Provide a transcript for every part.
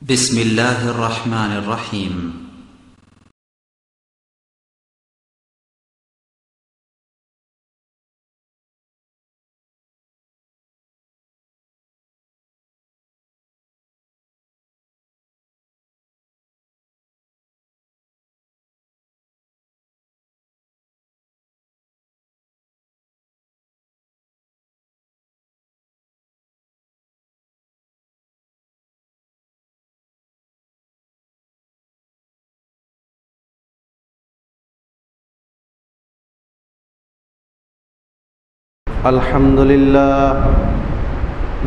بسم الله الرحمن الرحيم. الحمد لله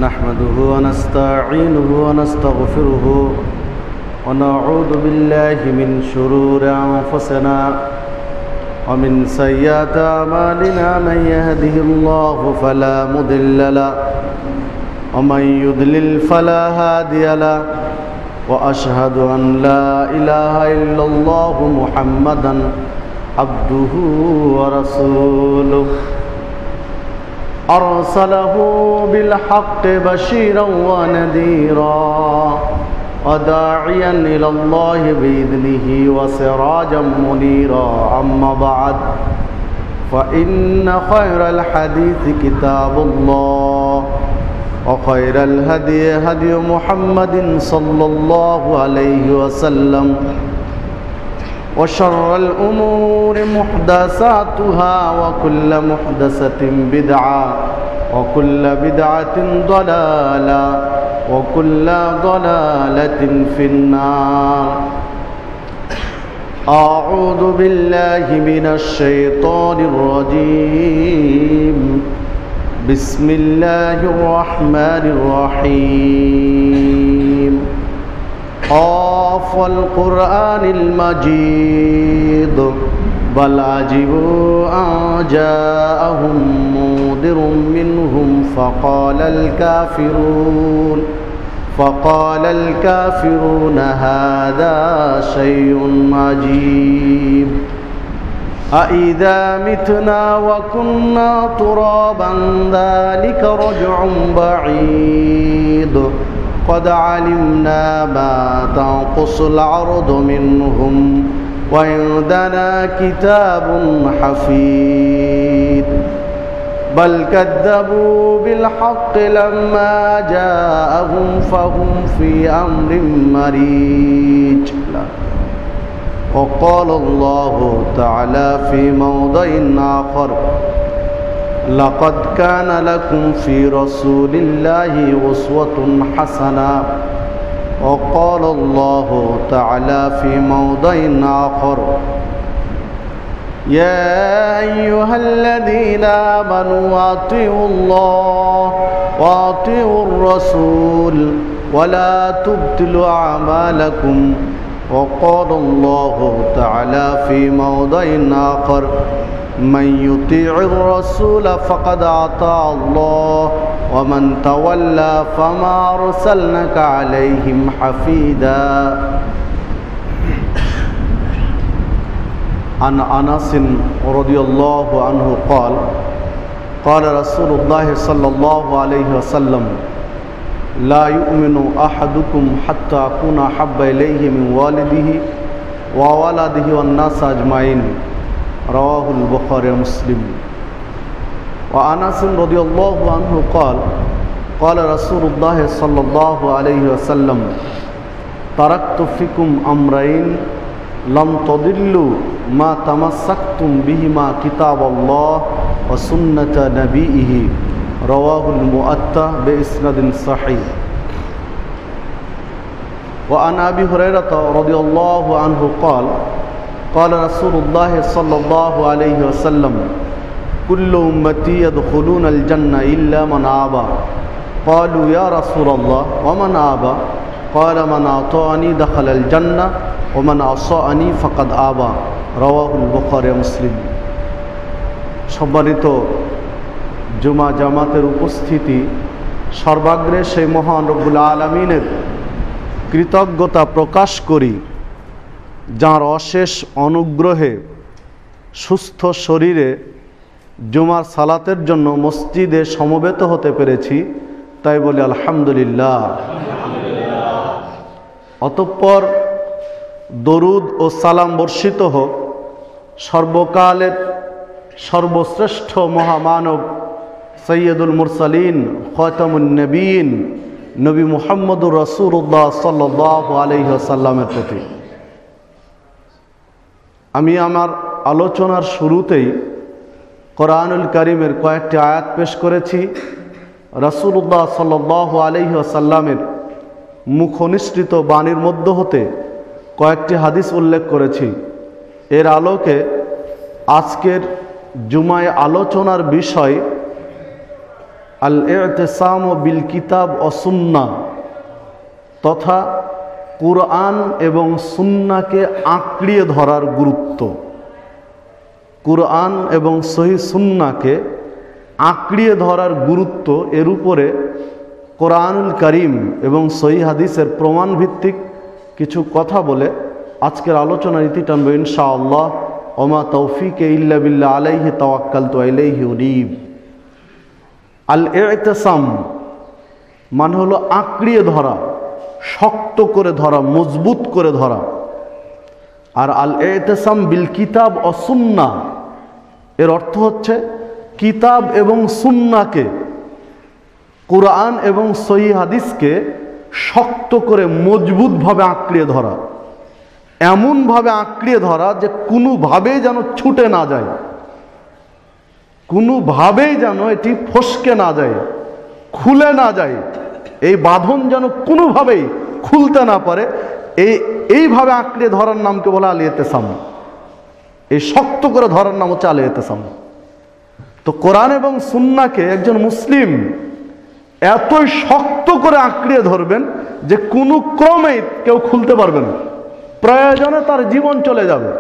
نحمده ونستعينه ونستغفره ونعوذ بالله من شرور أنفسنا ومن سيئات أعمالنا من يهده الله فلا مضل له ومن يضلل فلا هادي له وأشهد أن لا إله إلا الله محمدا عبده ورسوله أرسله بالحق بشيرا ونذيرا وداعيا إلى الله بإذنه وسراجا منيرا أما بعد فإن خير الحديث كتاب الله وخير الهدي هدي محمد صلى الله عليه وسلم وشر الأمور محدثاتها وكل محدثة بدعة وكل بدعة ضلالة وكل ضلالة في النار. أعوذ بالله من الشيطان الرجيم. بسم الله الرحمن الرحيم. قاف القرآن المجيد بل عجبوا أن جاءهم منذر منهم فقال الكافرون هذا شيء عجيب أإذا متنا وكنا ترابا ذلك رجع بعيد قد علمنا ما تنقص الأرض منهم وعندنا كتاب حفيظ بل كذبوا بالحق لما جاءهم فهم في أمر مريج. وقال الله تعالى في موضع آخر لقد كان لكم في رسول الله أسوة حسنة. وقال الله تعالى في موضع آخر يا أيها الذين آمنوا أطيعوا الله وأطيعوا الرسول ولا تبطلوا أعمالكم. وقال الله تعالى في موضع آخر من يطيع الرسول فقد أطاع الله ومن تولى فما أرسلناك عليهم حفيظا. عن أنس رضي الله عنه قال قال رسول الله صلى الله عليه وسلم لا يؤمن أحدكم حتى أكون أحب إليه من والده وولده والناس أجمعين. رواه البخاري ومسلم. وأنس رضي الله عنه قال قال رسول الله صلى الله عليه وسلم تركت فيكم أمرين لم تضلوا ما تمسكتم بهما كتاب الله وسنة نبيه. رواه المؤتى بإسناد صحيح. وعن أبي هريرة رضي الله عنه قال قال رسول الله صلى الله عليه وسلم كل أمتي يدخلون الجنة إلا من أبى. قالوا يا رسول الله ومن أبى؟ قال من أطاعني دخل الجنة ومن عصاني فقد أبى. رواه البخاري ومسلم. সম্মানিত জুমা জামাতের উপস্থিতি, সর্বাগ্রে সেই মহান রব্বুল আলামিনের কৃতজ্ঞতা প্রকাশ করি যার অশেষ অনুগ্রহে সুস্থ শরীরে জুমার সালাতের জন্য মসজিদে সমবেত হতে পেরেছি, তাই বলি আলহামদুলিল্লাহ। অতঃপর দরুদ ও সালাম বর্ষিত হোক সর্বকালের সর্বশ্রেষ্ঠ মহামানব সৈয়দুল মুরসালিন খাতামুন নবীন নবী মুহাম্মদুর রাসূলুল্লাহ সাল্লাল্লাহু আলাইহি ওয়াসাল্লামের প্রতি। আমি আমার আলোচনার শুরুতেই কোরআনুল কারীমের কয়েকটি আয়াত পেশ করেছি। রাসূলুল্লাহ সাল্লাল্লাহু আলাইহি ওয়াসাল্লামের মুখনিসৃত বাণীর মধ্য হতে কয়েকটি হাদিস উল্লেখ করেছি। এর আলোকে আজকের জুমায় আলোচনার বিষয় আল ইতিসাম বিল কিতাব ও সুন্নাহ, তথা কুরআন এবং সুন্নাহকে আঁকড়িয়ে ধরার গুরুত্ব। কুরআন এবং সহিহ সুন্নাহকে আঁকড়িয়ে ধরার গুরুত্ব, এর উপরে কোরআনুল কারীম এবং সহিহ হাদিসের প্রমাণ ভিত্তিক কিছু কথা বলে আজকের আলোচনার ইতি টানব ইনশাআল্লাহ। ওমা তৌফিকে ইল্লা বিল্লাহ আলাইহি তাওয়াক্কালতু ইলাইহি উনীব। আল ইতিসাম মানে হলো আঁকড়িয়ে ধরা, শক্ত করে ধরা, মজবুত করে ধরা। আর আল ইতিসাম বিল কিতাব ও সুন্নাহ এর অর্থ হচ্ছে কিতাব এবং সুন্নাহকে, কুরআন এবং সহিহ হাদিসকে শক্ত করে মজবুতভাবে আঁকড়িয়ে ধরা, এমনভাবে আঁকড়িয়ে ধরা যে কোনোভাবেই যেন ছুটে না যায়, কোনোভাবেই যেন এটি ফসকে না যায়, খুলে না যায়, এই বাঁধন যেন কোনোভাবেই খুলতে না পারে। এইভাবে আঁকড়িয়ে ধরার নামকে বলা আল ইতিসাম। এই শক্ত করে ধরার নাম হচ্ছে আল ইতিসাম। তো কোরআন এবং সুন্নাহকে একজন মুসলিম এতই শক্ত করে আঁকড়িয়ে ধরবেন যে কোনো ক্রমেই কেউ খুলতে পারবে না। প্রয়োজনে তার জীবন চলে যাবে,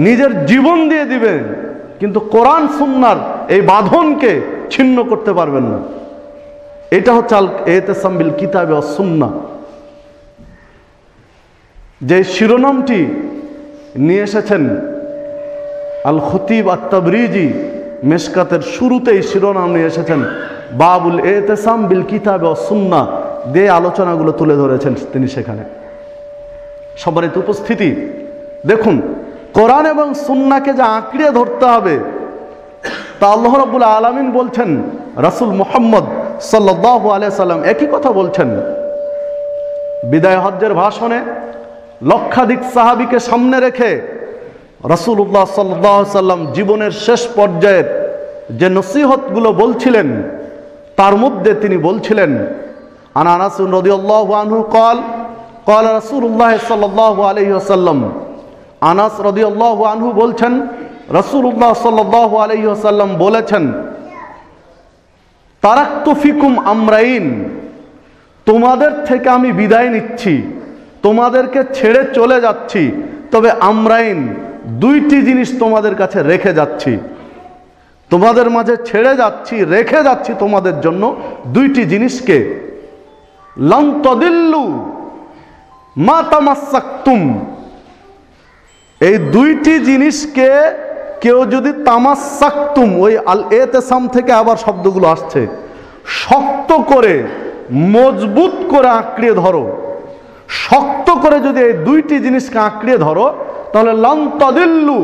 নিজের জীবন দিয়ে দিবেন, কিন্তু কোরআন সুন্নাহর এই বাঁধনকে ছিন্ন করতে পারবেন না। এটা হচ্ছে আল ইতিসাম বিল কিতাব ওয়াস সুন্নাহ। যে শিরোনামটি নিয়ে এসেছেন আল খতিব আত-তাবরিজি, মেশকাতের শুরুতেই শিরোনাম নিয়ে এসেছেন বাবুল ইতিসাম বিল কিতাব ওয়াস সুন্নাহ দিয়ে আলোচনাগুলো তুলে ধরেছেন তিনি সেখানে। সম্মানিত উপস্থিতি, দেখুন কোরআন এবং সুন্নাহকে যে আঁকড়িয়ে ধরতে হবে তা আল্লাহ রাব্বুল আলামিন বলছেন, রাসূল মুহাম্মদ সাল্লাল্লাহু আলাইহি সাল্লাম একই কথা বলছেন। বিদায় হজ্জের ভাষণে লক্ষাধিক সাহাবীকে সামনে রেখে রাসূলুল্লাহ সাল্লাল্লাহু আলাইহি সাল্লাম জীবনের শেষ পর্যায়ের যে নসিহতগুলো বলছিলেন তার মধ্যে তিনি বলছিলেন, আন আনাস রাদিয়াল্লাহু আনহু قال قال رسول الله صلى الله عليه وسلم। আনাস রাদিয়াল্লাহু আনহু বলছেন রাসূলুল্লাহ সাল্লাল্লাহু আলাইহি ওয়াসাল্লাম বলেছেন, তারাকতু ফিকুম আমরাইন, তোমাদের থেকে আমি বিদায় নিচ্ছি, তোমাদেরকে ছেড়ে চলে যাচ্ছি, তবে আমরাইন, দুইটি জিনিস তোমাদের কাছে রেখে যাচ্ছি। তোমাদের মাঝে ছেড়ে যাচ্ছি, রেখে যাচ্ছি তোমাদের জন্য দুইটি জিনিসকে। লান তাদিল্লু মা তামাসসাকতুম, এই দুইটি জিনিসকে কেউ যদি তামাসসাকতুম, ওই আল ইতিসাম থেকে আবার শব্দগুলো আসছে, শক্ত করে মজবুত করে আঁকড়িয়ে ধরো, শক্ত করে যদি এই দুইটি জিনিসকে আঁকড়িয়ে ধরো তাহলে লান তাদিল্লু,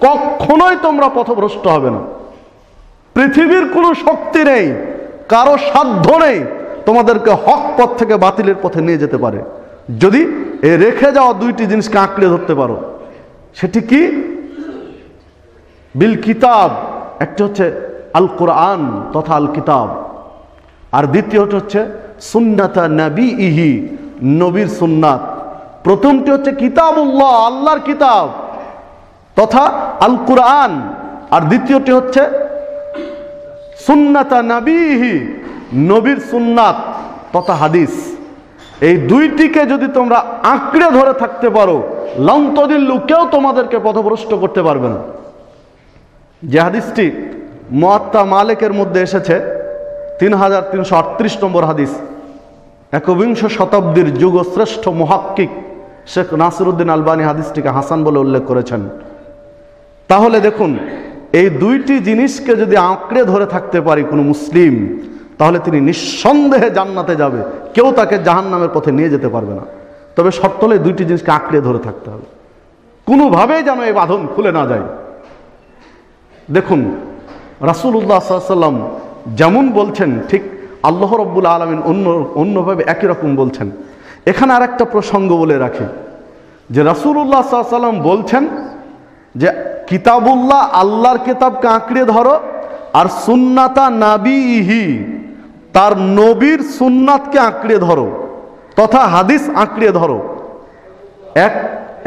কখনোই তোমরা পথভ্রষ্ট হবে না। পৃথিবীর কোনো শক্তি নেই, কারো সাধ্য নেই তোমাদেরকে হক পথ থেকে বাতিলের পথে নিয়ে যেতে পারে, যদি এই রেখে যাওয়া দুইটি জিনিসকে আঁকড়ে ধরতে পারো। সেটি কি? বিল কিতাব, একটি হচ্ছে আল কোরআন তথা আল কিতাব, আর দ্বিতীয়টি হচ্ছে সুন্নাতা নবীহি, নবীর সুন্নাত। প্রথমটি হচ্ছে কিতাবুল্লাহ, আল্লাহর কিতাব তথা আল কোরআন, আর দ্বিতীয়টি হচ্ছে সুন্নাতা নবীহি, নবীর সুন্নাত তথা হাদিস। এই দুইটিকে যদি তোমরা আঁকড়ে ধরে থাকতে পারো, লান তাদিল্লু, কেউ তোমাদেরকে পথভ্রষ্ট করতে পারবে না। যে হাদিসটি মুয়াত্তা মালিকের মধ্যে এসেছে 3338 নম্বর হাদিস, একবিংশ শতাব্দীর যুগশ্রেষ্ঠ মুহাক্কিক শেখ নাসিরউদ্দিন আলবানী হাদিসটিকে হাসান বলে উল্লেখ করেছেন। তাহলে দেখুন, এই দুইটি জিনিসকে যদি আঁকড়ে ধরে থাকতে পারি কোনো মুসলিম, তাহলে তিনি নিঃসন্দেহে জান্নাতে যাবে, কেউ তাকে জাহান্নামের পথে নিয়ে যেতে পারবে না। তবে শর্ত হলে দুইটি জিনিসকে আঁকড়ে ধরে থাকতে হবে, কোনোভাবেই যেন এই বাঁধন খুলে না যায়। দেখুন, রাসূলুল্লাহ সাল্লাল্লাহু আলাইহি ওয়াসাল্লাম যেমন বলছেন, ঠিক আল্লাহ রাব্বুল আলামিন অন্যভাবে একই রকম বলছেন। এখানে আর একটা প্রসঙ্গ বলে রাখি যে রাসূলুল্লাহ সাল্লাল্লাহু আলাইহি ওয়াসাল্লাম বলছেন যে কিতাবুল্লাহ, আল্লাহর কিতাবকে আঁকড়ে ধরো, আর সুন্নাতা নাবিহি, তার নবীর সুন্নাতকে আঁকড়ে ধরো তথা হাদিস আঁকড়ে ধরো।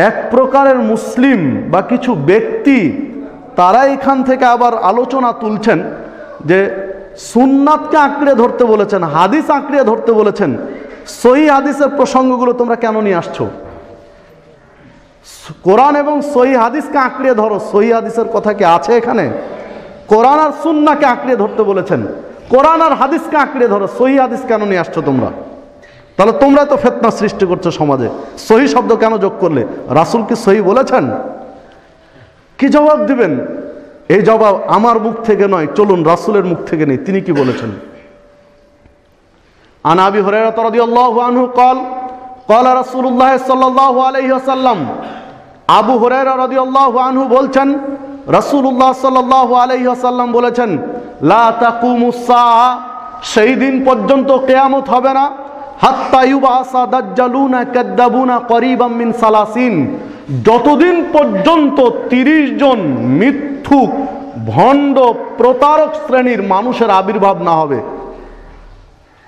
এক প্রকারের মুসলিম বা কিছু ব্যক্তি তারা এখান থেকে আবার আলোচনা তুলছেন যে সুন্নাতকে আঁকড়ে ধরতে বলেছেন, হাদিস আঁকড়ে ধরতে বলেছেন, সহিহ হাদিসের প্রসঙ্গগুলো তোমরা কেন নিয়ে আসছো? কোরআন এবং সহিহ হাদিসকে আঁকড়ে ধরো, সহিহ হাদিসের কথা কি আছে এখানে? কোরআন আর সুন্নাহকে আঁকড়ে ধরতে বলেছেন, কোরআন আর হাদিসকে আঁকড়ে ধরো, সহিহ হাদিস কেন নিয়ে আসছো তোমরা? তাহলে তোমরা তো ফিতনা সৃষ্টি করছো সমাজে। সহিহ শব্দ কেন যোগ করলে? রাসূল কি সহিহ বলেছেন? কি জবাব দিবেন? এই জবাব আমার মুখ থেকে নয়, চলুন রাসূলের মুখ থেকে নেই, তিনি কি বলেছেন। আন আবি হুরায়রা রাদিয়াল্লাহু আনহু قال قال رسول الله সাল্লাল্লাহু আলাইহি ওয়াসাল্লাম, আবু হুরায়রা রাদিয়াল্লাহু আনহু বলছেন রাসূলুল্লাহ সাল্লাল্লাহু আলাইহি ওয়াসাল্লাম বলেছেন, লা তাকুমুস সাআ, সেই দিন পর্যন্ত কিয়ামত হবে না, হাত্তা ইউবাসা দাজ্জালুনা কাদ্দাবুনা করিবাম মিন সালাসিন, যতদিন পর্যন্ত 30 জন মিথ্যুক ভণ্ড প্রতারক শ্রেণীর মানুষের আবির্ভাব না হবে।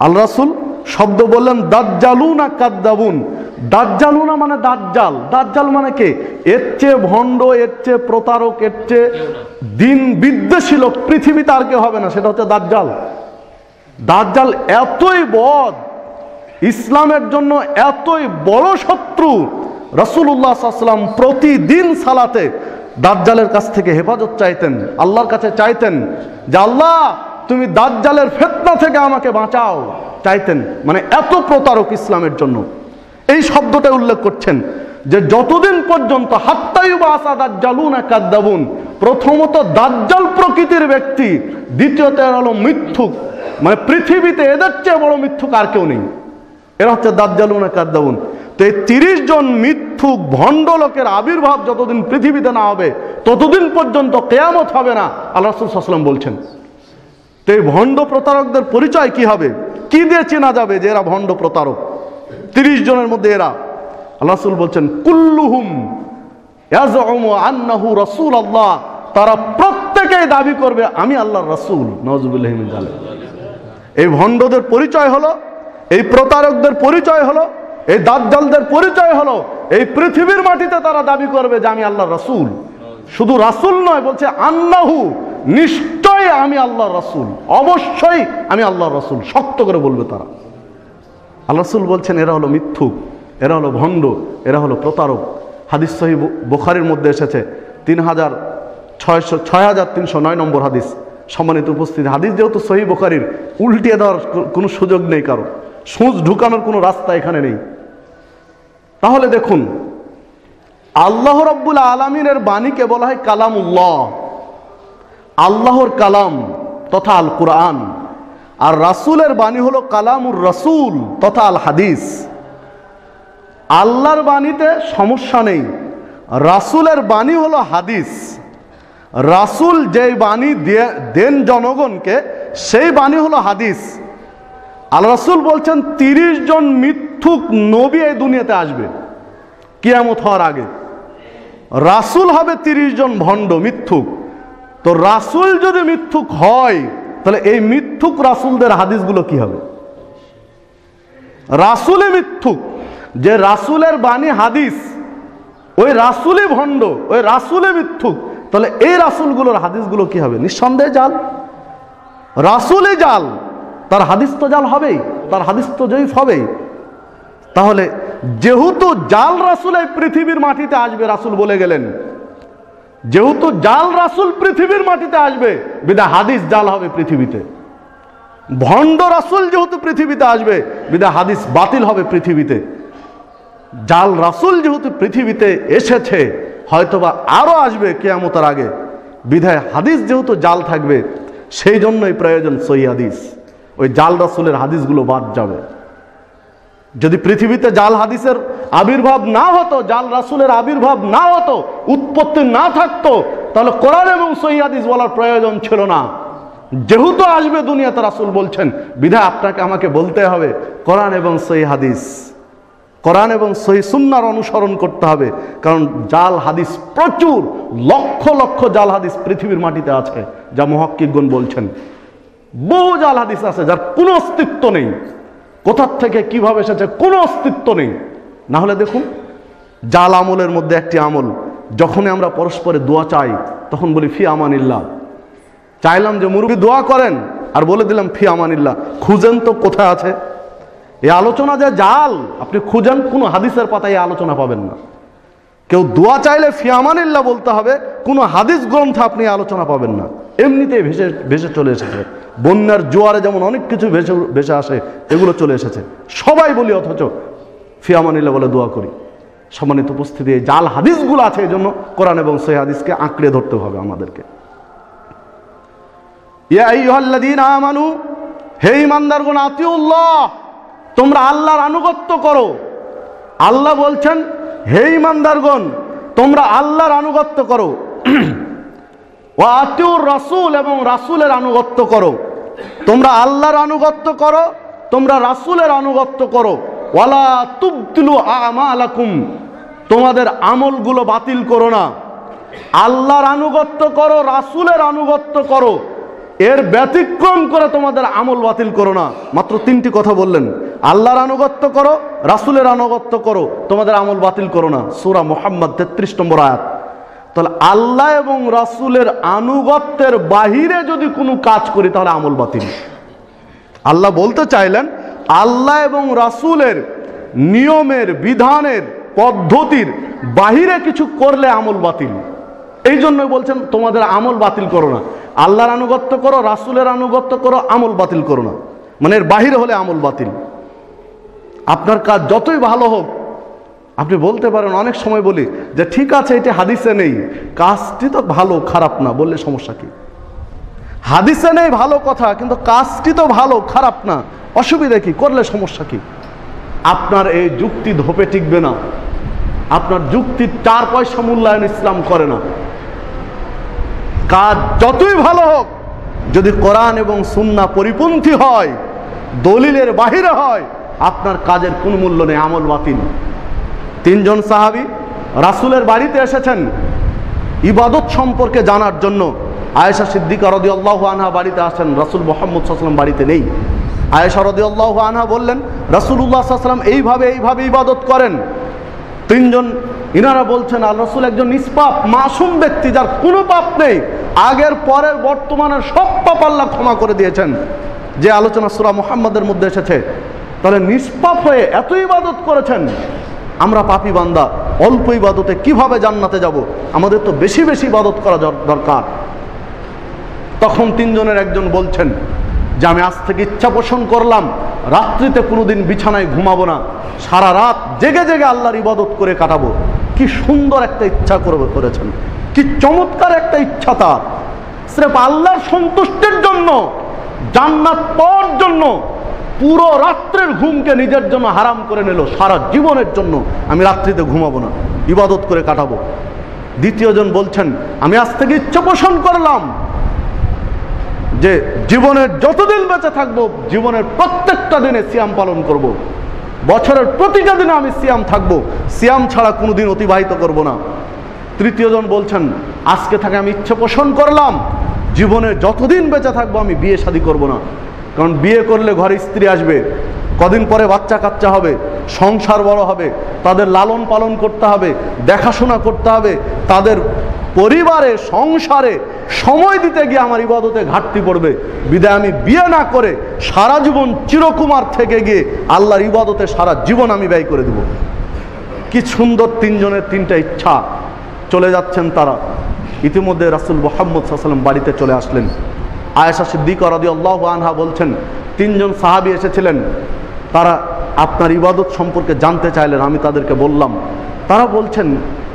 আল্লাহ রাসূল শব্দ বললেন দাজ্জালুনা কাদ্দাবুন। দাজ্জালুনা মানে দাজ্জাল, দাজ্জাল মানে কে? এর চেয়ে ভণ্ড, এর চেয়ে প্রতারক, এর চেয়ে দিন বিদ্বেষী লোক পৃথিবীতে আর কেউ হবে না, সেটা হচ্ছে দাজ্জাল। দাজ্জাল এতই বদ, ইসলামের জন্য এতই বড় শত্রু, রাসূলুল্লাহ সাল্লাল্লাহু আলাইহি ওয়াসাল্লাম প্রতিদিন সালাতে দাজ্জালের কাছ থেকে হেফাজত চাইতেন, আল্লাহর কাছে চাইতেন যে আল্লাহ তুমি দাজ্জালের ফিতনা থেকে আমাকে বাঁচাও, চাইতেন। মানে এত প্রতারক ইসলামের জন্য। এই শব্দটা উল্লেখ করছেন যে যতদিন পর্যন্ত হাত্তা ইউবাসা দাজ্জালুনা কাদ্দাবুন, প্রথমত দাজ্জাল প্রকৃতির ব্যক্তি, দ্বিতীয়ত হলো মিথ্যুক, মানে পৃথিবীতে এদের চেয়ে বড় মিথ্যুক আর কেউ নেই, এরা হচ্ছে দাজ্জালুনা কাদ্দাবুন। তো এই 30 জন মিথ্যুক ভণ্ড লোকের আবির্ভাব যতদিন পৃথিবীতে না হবে ততদিন পর্যন্ত কিয়ামত হবে না, আল্লাহ রাসূল সাল্লাল্লাহু আলাইহি ওয়াসাল্লাম বলছেন। তো এই ভণ্ড প্রতারকদের পরিচয় কি হবে? কি দিয়ে চেনা যাবে যে এরা ভণ্ড প্রতারক? 30 জনের মধ্যে এরা, আল্লাহ রাসূল বলছেন কুল্লুহুম ইয়াজউমু আন্নাহু রাসূলুল্লাহ, তারা প্রত্যেকেই দাবি করবে আমি আল্লাহর রাসূল। নাউযুবিল্লাহি মিন যালিক। এই ভণ্ডদের পরিচয় হলো, এই প্রতারকদের পরিচয় হলো, এই দাজ্জালদের পরিচয় হলো, এই পৃথিবীর মাটিতে তারা দাবি করবে যে আমি আল্লাহর রাসূল। শুধু রাসূল নয়, বলছে আন্নাহু, নিশ্চয় আমি আল্লাহর রাসূল, অবশ্যই আমি আল্লাহর রাসূল, শক্ত করে বলবে তারা। আল্লাহ রাসূল বলছেন এরা হলো মিথ্যুক, এরা হলো ভণ্ড, এরা হলো প্রতারক। হাদিস সহিহ বুখারীর মধ্যে এসেছে 6309 নম্বর হাদিস। সম্মানিত উপস্থিতি, হাদিস যেহেতু সহিহ বুখারীর, উল্টিয়ে দেওয়ার কোনো সুযোগ নেই, কারো সুঁচ ঢুকানোর কোনো রাস্তা এখানে নেই। তাহলে দেখুন, আল্লাহ রাব্বুল আলামিনের বাণীকে বলা হয় কালামুল্লাহ, আল্লাহর কালাম তথা আল কুরআন, আর রাসূলের বাণী হলো কালামুর রাসূল তথা আল হাদিস। আল্লাহর বাণীতে সমস্যা নেই, রাসূলের বাণী হলো হাদিস। রাসূল যেই বাণী দেন জনগণকে, সেই বাণী হলো হাদিস। আল্লাহ রাসূল বলছেন 30 জন মিথ্যুক নবী এই দুনিয়াতে আসবে কিয়ামত হওয়ার আগে। রাসূল হবে 30 জন ভণ্ড মিথ্যুক। তো রাসূল যদি মিথ্যুক হয়, তাহলে এই মিথ্যুক রাসূলদের হাদিসগুলো কি হবে? রাসূলে মিথ্যুক, যে রাসূলের বাণী হাদিস, ওই রাসূলই ভণ্ড, ওই রাসূলে মিথ্যুক, তাহলে এই রাসূলগুলোর হাদিসগুলো কি হবে? নিঃসন্দেহে জাল। রাসূলই জাল, তার হাদিস তো জাল হবেই, তার হাদিস তো জয়ীফ হবেই। তাহলে যেহেতু জাল রাসূল এই পৃথিবীর মাটিতে আসবে, রাসূল বলে গেলেন, যেহেতু জাল রাসূল পৃথিবীর মাটিতে আসবে, বিধায় হাদিস জাল হবে পৃথিবীতে। ভণ্ড রাসূল যেহেতু পৃথিবীতে আসবে, বিধায় হাদিস বাতিল হবে পৃথিবীতে। জাল রাসূল যেহেতু পৃথিবীতে এসেছে, হয়তোবা আরো আসবে কিয়ামতের আগে, বিধায় হাদিস যেহেতু জাল থাকবে, সেই জন্যই প্রয়োজন সহিহ হাদিস। ওই জাল রাসূলের হাদিসগুলো বাদ যাবে। যদি পৃথিবীতে জাল হাদিসের আবির্ভাব না হতো, জাল রাসূলের আবির্ভাব না হতো, উৎপত্তি না থাকতো, তাহলে কোরআন এবং সহিহ হাদিস বলার প্রয়োজন ছিল না। যেহেতু আসবে দুনিয়াতে রাসূল বলছেন, বিধায় আপনাকে আমাকে বলতে হবে কোরআন এবং সহিহ হাদিস, কোরআন এবং সহিহ সুন্নাহর অনুসরণ করতে হবে। কারণ জাল হাদিস প্রচুর, লক্ষ লক্ষ জাল হাদিস পৃথিবীর মাটিতে আছে, যা মুহাক্কিকগণ বলছেন। বহু জাল হাদিস আছে যার কোনো অস্তিত্ব নেই, কোথার থেকে কিভাবে এসেছে কোনো অস্তিত্ব নেই। না হলে দেখুন, জাল আমলের মধ্যে একটি আমল, যখনই আমরা পরস্পরে দোয়া চাই তখন বলি ফি আমানিল্লাহ। চাইলাম যে মুরব্বি দোয়া করেন, আর বলে দিলাম ফি আমানিল্লাহ। খুঁজেন তো কোথায় আছে এই আলোচনা, যে জাল। আপনি খুঁজেন, কোনো হাদিসের পাতায় এই আলোচনা পাবেন না। কেউ দোয়া চাইলে ফি আমানিল্লাহ বলতে হবে, কোনো হাদিস গ্রন্থে আপনি আলোচনা পাবেন না। এমনিতেই ভেসে চলে এসেছে, বন্যার জোয়ারে যেমন অনেক কিছু ভেসে আসে, এগুলো চলে এসেছে। সবাই বলি, অথচ ফি আমানিল্লাহ বলে দোয়া করি। সম্মানিত উপস্থিতি, এই জাল হাদিসগুলো আছে, এই জন্য কোরআন এবং সহিহ হাদিসকে আঁকড়ে ধরতে হবে আমাদেরকে। ইয়া আইয়ুহাল্লাযীনা আমানু, হে ঈমানদারগণ, আতিউল্লাহ, তোমরা আল্লাহর আনুগত্য করো। আল্লাহ বলছেন, হে ঈমানদারগণ, তোমরা আল্লাহর আনুগত্য করো। ওয়া আতিউর রাসূল, এবং রাসূলের আনুগত্য করো। তোমরা আল্লাহর আনুগত্য করো, তোমরা রাসূলের আনুগত্য করো। ওয়ালা তুবতিলু আমালাকুম, তোমাদের আমলগুলো বাতিল করো না। আল্লাহর আনুগত্য করো, রাসূলের আনুগত্য করো, এর ব্যতিক্রম করে তোমাদের আমল বাতিল করো না। মাত্র তিনটি কথা বললেন, আল্লাহর আনুগত্য করো, রাসূলের আনুগত্য করো, তোমাদের আমল বাতিল করো না। সূরা মুহাম্মদ 33 নম্বর আয়াত। তাহলে আল্লাহ এবং রাসূলের আনুগত্যের বাহিরে যদি কোনো কাজ করি তাহলে আমল বাতিল। আল্লাহ বলতে চাইলেন, আল্লাহ এবং রাসূলের নিয়মের, বিধানের, পদ্ধতির বাহিরে কিছু করলে আমল বাতিল। এই জন্য বলছেন তোমাদের আমল বাতিল করো না। আল্লাহর আনুগত্য করো, রাসূলের আনুগত্য করো, আমল বাতিল করো না। মানে এর বাহিরে হলে আমল বাতিল। আপনার কাজ যতই ভালো হোক, আপনি বলতে পারেন, অনেক সময় বলি যে ঠিক আছে এটি হাদিসে নেই, কাজটি তো ভালো, খারাপ না, বললে সমস্যা কি? হাদিসে নেই ভালো কথা, কিন্তু কাজটি তো ভালো, খারাপ না, অসুবিধা কি? করলে সমস্যা কি? আপনার এই যুক্তি ধোপে টিকবে না। আপনার যুক্তির 4 পয়সা মূল্যায়ন ইসলাম করে না। কাজ যতই ভালো হোক, যদি কোরআন এবং সুন্নাহ পরিপন্থী হয়, দলিলের বাহিরে হয়, আপনার কাজের কোনো মূল্য নেই, আমল বাতিল। 3 জন সাহাবী রাসূলের বাড়িতে এসেছেন ইবাদত সম্পর্কে জানার জন্য। আয়েশা সিদ্দিকা রাদিয়াল্লাহু আনহা বাড়িতে আসেন, রাসূল মুহাম্মদ সাল্লাল্লাহু আলাইহি ওয়াসাল্লাম বাড়িতে নেই। আয়েশা রাদিয়াল্লাহু আনহা বললেন, রাসূলুল্লাহ সাল্লাল্লাহু আলাইহি ওয়াসাল্লাম এইভাবে ইবাদত করেন। 3 জন ইনারা বলছেন, আল্লাহ রাসূল একজন নিষ্পাপ মাসুম ব্যক্তি, যার কোনো পাপ নেই, আগের পরের বর্তমানের সব পাপ আল্লাহ ক্ষমা করে দিয়েছেন, যে আলোচনা সূরা মুহাম্মদের মধ্যে এসেছে। তাহলে নিষ্পাপ হয়ে এত ইবাদত করেছেন, আমরা পাপী বান্দা, অল্প ইবাদতে কিভাবে জান্নাতে যাব? আমাদের তো বেশি বেশি ইবাদত করা দরকার। তখন 3 জনের একজন বলছেন যে আমি আজ থেকে ইচ্ছা পোষণ করলাম, রাত্রিতে কোনোদিন বিছানায় ঘুমাবো না, সারা রাত জেগে জেগে আল্লাহর ইবাদত করে কাটাবো। কি সুন্দর একটা ইচ্ছা করেছেন, কি চমৎকার একটা ইচ্ছা তার। স্রেফ আল্লাহর সন্তুষ্টির জন্য, জান্নাত পাওয়ার জন্য পুরো রাত্রের ঘুমকে নিজের জন্য হারাম করে নিল। সারা জীবনের জন্য আমি রাত্রিতে ঘুমাবো না, ইবাদত করে কাটাবো। দ্বিতীয় জন বলছেন, আমি আজ থেকে ইচ্ছা পোষণ করলাম যে জীবনের যতদিন বেঁচে থাকবো, জীবনের প্রত্যেকটা দিনে সিয়াম পালন করব। বছরের প্রতিটা দিনে আমি সিয়াম থাকবো, সিয়াম ছাড়া কোনোদিন অতিবাহিত করব না। তৃতীয় জন বলছেন, আজকে থেকে আমি ইচ্ছা পোষণ করলাম, জীবনে যতদিন বেঁচে থাকবো আমি বিয়ে শাদী করব না। কারণ বিয়ে করলে ঘরে স্ত্রী আসবে, কদিন পরে বাচ্চা কাচ্চা হবে, সংসার বড় হবে, তাদের লালন পালন করতে হবে, দেখাশোনা করতে হবে, তাদের পরিবারে সংসারে সময় দিতে গিয়ে আমার ইবাদতে ঘাটতি পড়বে। বিদায় আমি বিয়ে না করে সারা জীবন চিরকুমার থেকে গিয়ে আল্লাহর ইবাদতে সারা জীবন আমি ব্যয় করে দেব। কি সুন্দর 3 জনের 3টা ইচ্ছা। চলে যাচ্ছেন তারা। ইতিমধ্যে রাসূল মুহাম্মদ সাল্লাল্লাহু আলাইহি ওয়াসাল্লাম বাড়িতে চলে আসলেন। আয়েশা সিদ্দিকা রাদিয়াল্লাহু আনহা বলছেন, 3 জন সাহাবী এসেছিলেন, তারা আপনার ইবাদত সম্পর্কে জানতে চাইলেন। আমি তাদেরকে বললাম। তারা বলছেন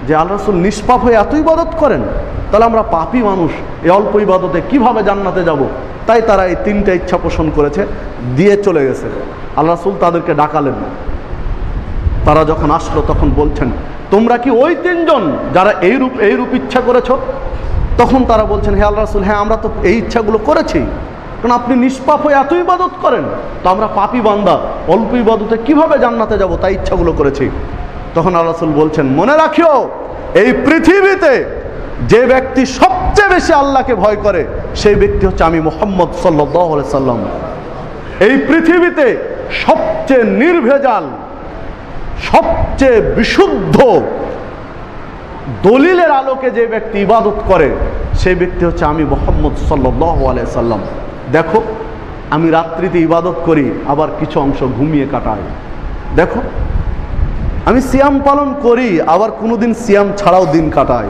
যে আল্লাহ রাসূল নিষ্পাপ হয়ে এত ইবাদত করেন, তাহলে আমরা পাপী মানুষ, এই অল্প ইবাদতে কিভাবে জান্নাতে যাব? তাই তারা এই 3টা ইচ্ছা পোষণ করেছে, দিয়ে চলে গেছে। আল্লাহ রাসূল তাদেরকে ডাকালেন। তারা যখন আসলো তখন বলছেন, তোমরা কি ওই তিনজন যারা এইরূপ ইচ্ছা করেছ? তখন তারা বলছেন, হে আল্লাহ রাসূল, হ্যাঁ আমরা তো এই ইচ্ছাগুলো করেছি, কারণ আপনি নিষ্পাপ হয়ে এত ইবাদত করেন, তো আমরা পাপী বান্দা, অল্প ইবাদতে কিভাবে জান্নাতে যাব, তাই ইচ্ছাগুলো করেছি। তখন আল্লাহ রাসূল বলছেন, মনে রাখিও, এই পৃথিবীতে যে ব্যক্তি সবচেয়ে বেশি আল্লাহকে ভয় করে সেই ব্যক্তি হচ্ছে আমি মুহাম্মদ সাল্লাল্লাহু আলাইহি সাল্লাম। এই পৃথিবীতে সবচেয়ে নির্ভেজাল, সবচেয়ে বিশুদ্ধ দলিলের আলোকে যে ব্যক্তি ইবাদত করে সেই ব্যক্তি হচ্ছে আমি মুহাম্মদ সাল্লাল্লাহু আলাইহি সাল্লাম। দেখো, আমি রাত্রিতে ইবাদত করি, আবার কিছু অংশ ঘুমিয়ে কাটাই। দেখো, আমি সিয়াম পালন করি, আবার কোনোদিন সিয়াম ছাড়াও দিন কাটাই।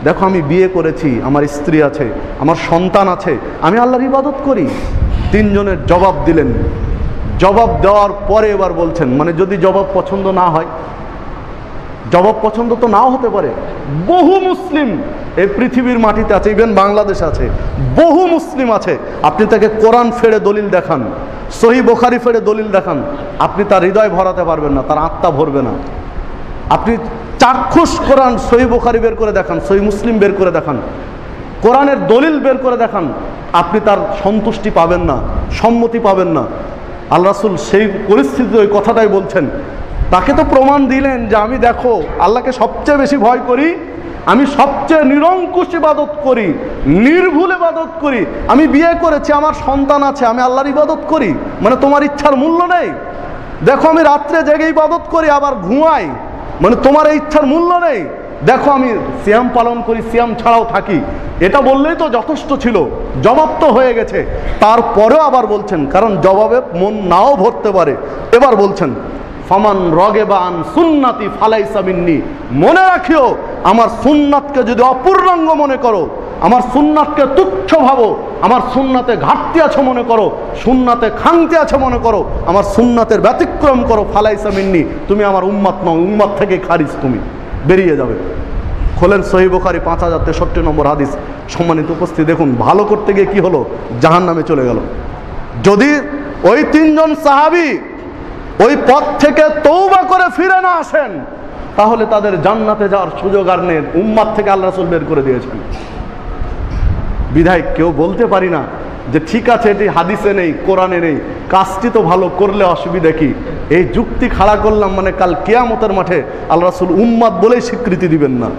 দেখো, আমি বিয়ে করেছি, আমার স্ত্রী আছে, আমার সন্তান আছে, আমি আল্লাহর ইবাদত করি। তিনজনের জবাব দিলেন। জবাব দেওয়ার পরে এবার বলছেন, মানে যদি জবাব পছন্দ না হয়, জবাব পছন্দ তো নাও হতে পারে। বহু মুসলিম এই পৃথিবীর মাটিতে আছে, ইভেন বাংলাদেশ আছে, বহু মুসলিম আছে। আপনি তাকে কোরআন ফেড়ে দলিল দেখান, সহিহ বুখারী ফেড়ে দলিল দেখান, আপনি তার হৃদয় ভরাতে পারবেন না, তার আত্মা ভরবে না। আপনি চাক্ষুষ কোরআন সহিহ বুখারী বের করে দেখান, সহিহ মুসলিম বের করে দেখান, কোরআনের দলিল বের করে দেখান, আপনি তার সন্তুষ্টি পাবেন না, সম্মতি পাবেন না। আল্লাহ রাসূল সেই পরিস্থিতিতে ওই কথাটাই বলছেন। তাকে তো প্রমাণ দিলেন যে আমি দেখো আল্লাহকে সবচেয়ে বেশি ভয় করি, আমি সবচেয়ে নিরঙ্কুশ ইবাদত করি, নির্ভুল ইবাদত করি, আমি বিয়ে করেছি, আমার সন্তান আছে, আমি আল্লাহর ইবাদত করি, মানে তোমার ইচ্ছার মূল্য নেই। দেখো, আমি রাত্রে জেগে ইবাদত করি, আবার ঘুমাই, মানে তোমার এই ইচ্ছার মূল্য নেই। দেখো, আমি সিয়াম পালন করি, সিয়াম ছাড়াও থাকি। এটা বললেই তো যথেষ্ট ছিল, জবাব তো হয়ে গেছে। তারপরেও আবার বলছেন, কারণ জবাবে মন নাও ভরতে পারে। এবার বলছেন, ফামান রগেবা আন সুন্নাতি ফালাইসা মিন্নি, মনে রাখিও আমার সুন্নাতকে যদি অপূর্ণাঙ্গ মনে করো, আমার সুন্নাতকে তুচ্ছ ভাবো, আমার সুন্নাতে ঘাটতি আছে মনে করো, সুন্নাতে খামতি আছে মনে করো, আমার সুন্নাতের ব্যতিক্রম করো, ফালাইসা মিন্নি, তুমি আমার উম্মত নও, উম্মত থেকে খারিজ, তুমি বেরিয়ে যাবে। খোলেন সহিহ বুখারী 5063 নম্বর হাদিস। সম্মানিত উপস্থিতি, দেখুন ভালো করতে গিয়ে কি হলো, জাহান্নামে চলে গেল। যদি ওই তিনজন সাহাবী ওই পথ থেকে তওবা করে ফিরে না আসেন, তাহলে তাদের জান্নাতে যাওয়ার সুযোগ আর নেই। উম্মত থেকে আল্লাহ রাসূল বের করে দিয়েছেন। বিধায় কেউ বলতে পারি না যে ঠিক আছে এটি হাদিসে নেই, কোরআনে নেই, কাজটি তো ভালো করলে অসুবিধা কি, এই যুক্তি খাড়া করলাম মানে কাল কিয়ামতের মাঠে আল্লাহ রাসূল উম্মত বলেই স্বীকৃতি দিবেন না।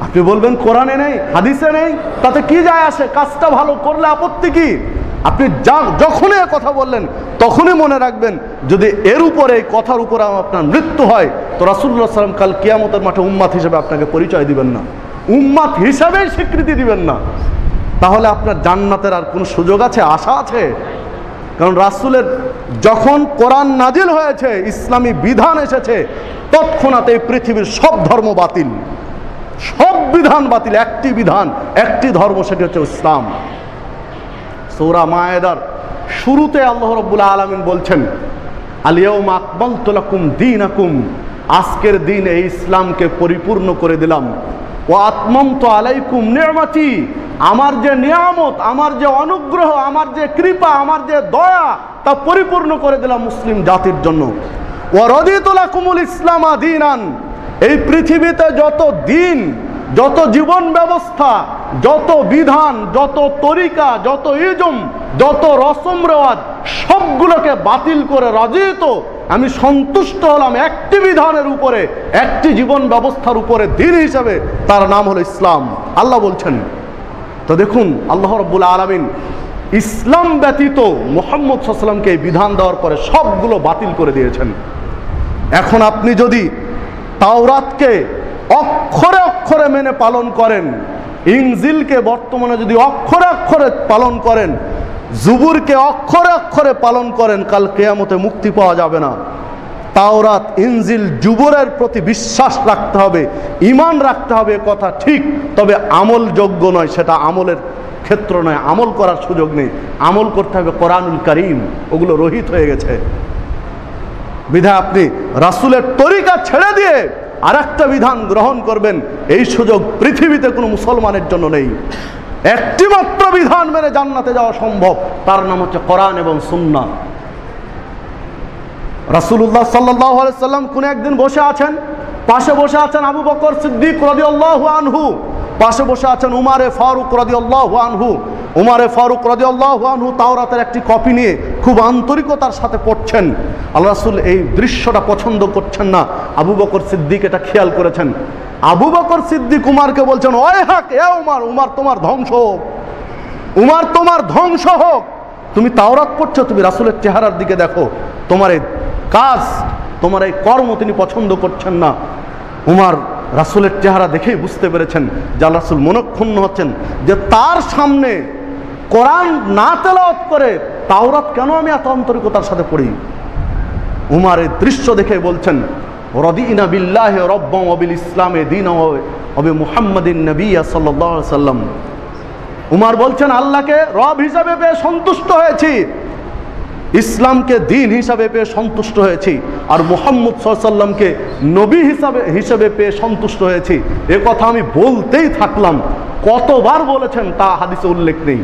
আপনি বলবেন কোরআনে নেই, হাদিসে নেই, তাতে কি যায় আসে, কাজটা ভালো করলে আপত্তি কি? আপনি যখনই কথা বললেন তখনই মনে রাখবেন, যদি এর উপরে এই কথার উপরে আপনার মৃত্যু হয় তো রাসূলুল্লাহ সাল্লাল্লাহু আলাইহি ওয়াসাল্লাম কাল কিয়ামতের মাঠে উম্মত হিসেবে আপনাকে পরিচয় দিবেন না, উম্মত হিসাবেই স্বীকৃতি দিবেন না। তাহলে আপনার জান্নাতের আর কোনো সুযোগ আছে, আশা আছে? কারণ রাসূলের যখন কোরআন নাজিল হয়েছে, ইসলামী বিধান এসেছে, তৎক্ষণাৎ এই পৃথিবীর সব ধর্ম বাতিল, সব বিধান বাতিল। একটি বিধান, একটি ধর্ম, সেটি হচ্ছে ইসলাম। সূরা মায়েদার শুরুতে আল্লাহ রাব্বুল আলামিন বলছেন, আল ইয়াউমা আকমালতু লাকুম দীনাকুম, আজকের দিন এই ইসলামকে পরিপূর্ণ করে দিলাম। ওয়া আতমামতু আলাইকুম নি'মাতি, আমার যে নিয়ামত, আমার যে অনুগ্রহ, আমার যে কৃপা, আমার যে দয়া, তা পরিপূর্ণ করে দিলাম মুসলিম জাতির জন্য। ওয়া রাদিতু লাকুমুল ইসলামা দীনান, এই পৃথিবীতে যত দিন, যত জীবন ব্যবস্থা, যত বিধান, যত তরিকা, যত ইজম, যত রসম রেওয়াজ, সবগুলোকে বাতিল করে রাজিত, আমি সন্তুষ্ট হলাম একটি বিধানের উপরে, একটি জীবন ব্যবস্থার উপরে, দিন হিসেবে, তার নাম হলো ইসলাম। আল্লাহ বলছেন। তো দেখুন, আল্লাহ রাব্বুল আলামিন ইসলাম ব্যতীত মুহাম্মদ সাল্লাল্লাহু আলাইহি ওয়াসাল্লামকে এই বিধান দেওয়ার পরে সবগুলো বাতিল করে দিয়েছেন। এখন আপনি যদি তাওরাতকে অক্ষরে অক্ষরে মেনে পালন করেন, ইনজিলকে বর্তমানে যদি অক্ষরে অক্ষরে পালন করেন, জুবুরকে অক্ষরে অক্ষরে পালন করেন, কাল কিয়ামতে মুক্তি পাওয়া যাবে না। তাওরাত, ইনজিল, জুবুরের প্রতি বিশ্বাস রাখতে হবে, ঈমান রাখতে হবে, কথা ঠিক, তবে আমলযোগ্য নয়, সেটা আমলের ক্ষেত্র নয়, আমল করার সুযোগ নেই। আমল করতে হবে কোরআনুল কারীম, ওগুলো রহিত হয়ে গেছে। বিধায় আপনি রাসূলের তরিকা ছেড়ে দিয়ে আরেকটা বিধান গ্রহণ করবেন, এই সুযোগ পৃথিবীতে কোনো মুসলমানের জন্য নেই। একটি মাত্র বিধান মেনে জান্নাতে যাওয়া সম্ভব, তার নাম হচ্ছে কোরআন এবং সুন্নাহ। রাসূলুল্লাহ সাল্লাল্লাহু আলাইহি সাল্লাম কোন একদিন বসে আছেন, পাশে বসে আছেন আবু বকর সিদ্দিক রাদিয়াল্লাহু আনহু, পাশে বসে আছেন উমারে ফারুক রাদিয়াল্লাহু আনহু। উমারে ফারুক রাদিয়াল্লাহু আনহু তাওরাতের একটি কপি নিয়ে খুব আন্তরিকতার সাথে পড়ছেন। আল্লাহ রাসূল এই দৃশ্যটা পছন্দ করছেন না, আবু বকর সিদ্দিক এটা খেয়াল করেছেন। আবু বকর সিদ্দিক উমারকে বলছেন, ওই হাক এ উমার, উমার তোমার ধ্বংস হোক, উমার তোমার ধ্বংস হোক। তুমি তাওরাত পড়ছো, তুমি রাসূলের চেহারার দিকে দেখো, তোমার এই কাজ, তোমার এই কর্ম তিনি পছন্দ করছেন না। উমার রাসূলের চেহারা দেখেই বুঝতে পেরেছেন যে আল্লাহ রাসূল মনক্ষুণ্ণ হচ্ছেন, যে তার সামনে কোরআন না তেলাওয়াত করে তাওরাত কেন আমি এত আন্তরিকতার সাথে পড়ি। উমার এই দৃশ্য দেখে বলছেন, রাদিনা বিল্লাহি রাব্বান ওয়া বিল ইসলামি দীনান ওয়া বি মুহাম্মাদিন নাবিয়্যা সাল্লাল্লাহু আলাইহি সাল্লাম। উমার বলছেন, আল্লাহকে রব হিসাবে পেয়ে সন্তুষ্ট হয়েছি, ইসলামকে দিন হিসাবে পেয়ে সন্তুষ্ট হয়েছি, আর মুহাম্মদ সাল্লাল্লাহু আলাইহি সাল্লামকে নবী হিসাবে পেয়ে সন্তুষ্ট হয়েছি। এ কথা আমি বলতেই থাকলাম। কতবার বলেছেন তা হাদিসে উল্লেখ নেই।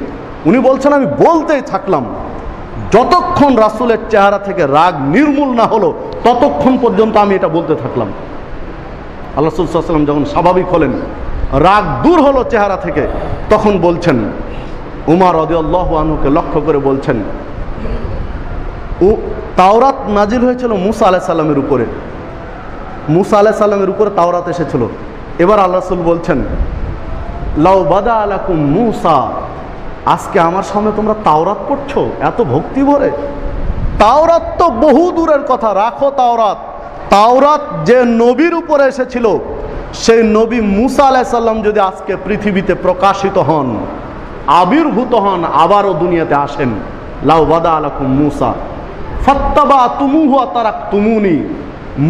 উনি বলছেন আমি বলতেই থাকলাম, যতক্ষণ রাসূলের চেহারা থেকে রাগ নির্মূল না হলো ততক্ষণ পর্যন্ত আমি এটা বলতে থাকলাম। আল্লাহ রাসূল সাল্লাল্লাহু আলাইহি ওয়াসাল্লাম যখন স্বাভাবিক হলেন, রাগ দূর হলো চেহারা থেকে, তখন বলছেন, উমর রাদিয়াল্লাহু আনহুকে লক্ষ্য করে বলছেন, ও তাওরাত নাজিল হয়েছিল মুসা আলাইহিস সালামের উপরে, মুসা আলাইহিস সালামের উপরে তাওরাত এসেছিল। এবার আল্লাহ রাসূল বলছেন, লাউ বাদা আলাকুম মুসা, আজকে আমার সামনে তোমরা তাওরাত পড়ছো এত ভক্তি ভরে। তাওরাত তো বহু দূরের কথা, রাখো তাওরাত। তাওরাত যে নবীর উপরে এসেছিল, সেই নবী মুসা আলাইহিস সালাম যদি আজকে পৃথিবীতে প্রকাশিত হন, আবির্ভূত হন, আবারও দুনিয়াতে আসেন, লাউ বাদা আলাকুম মুসা ফাত্তাবাতুমুহু ওয়া তারাকতুমুনি,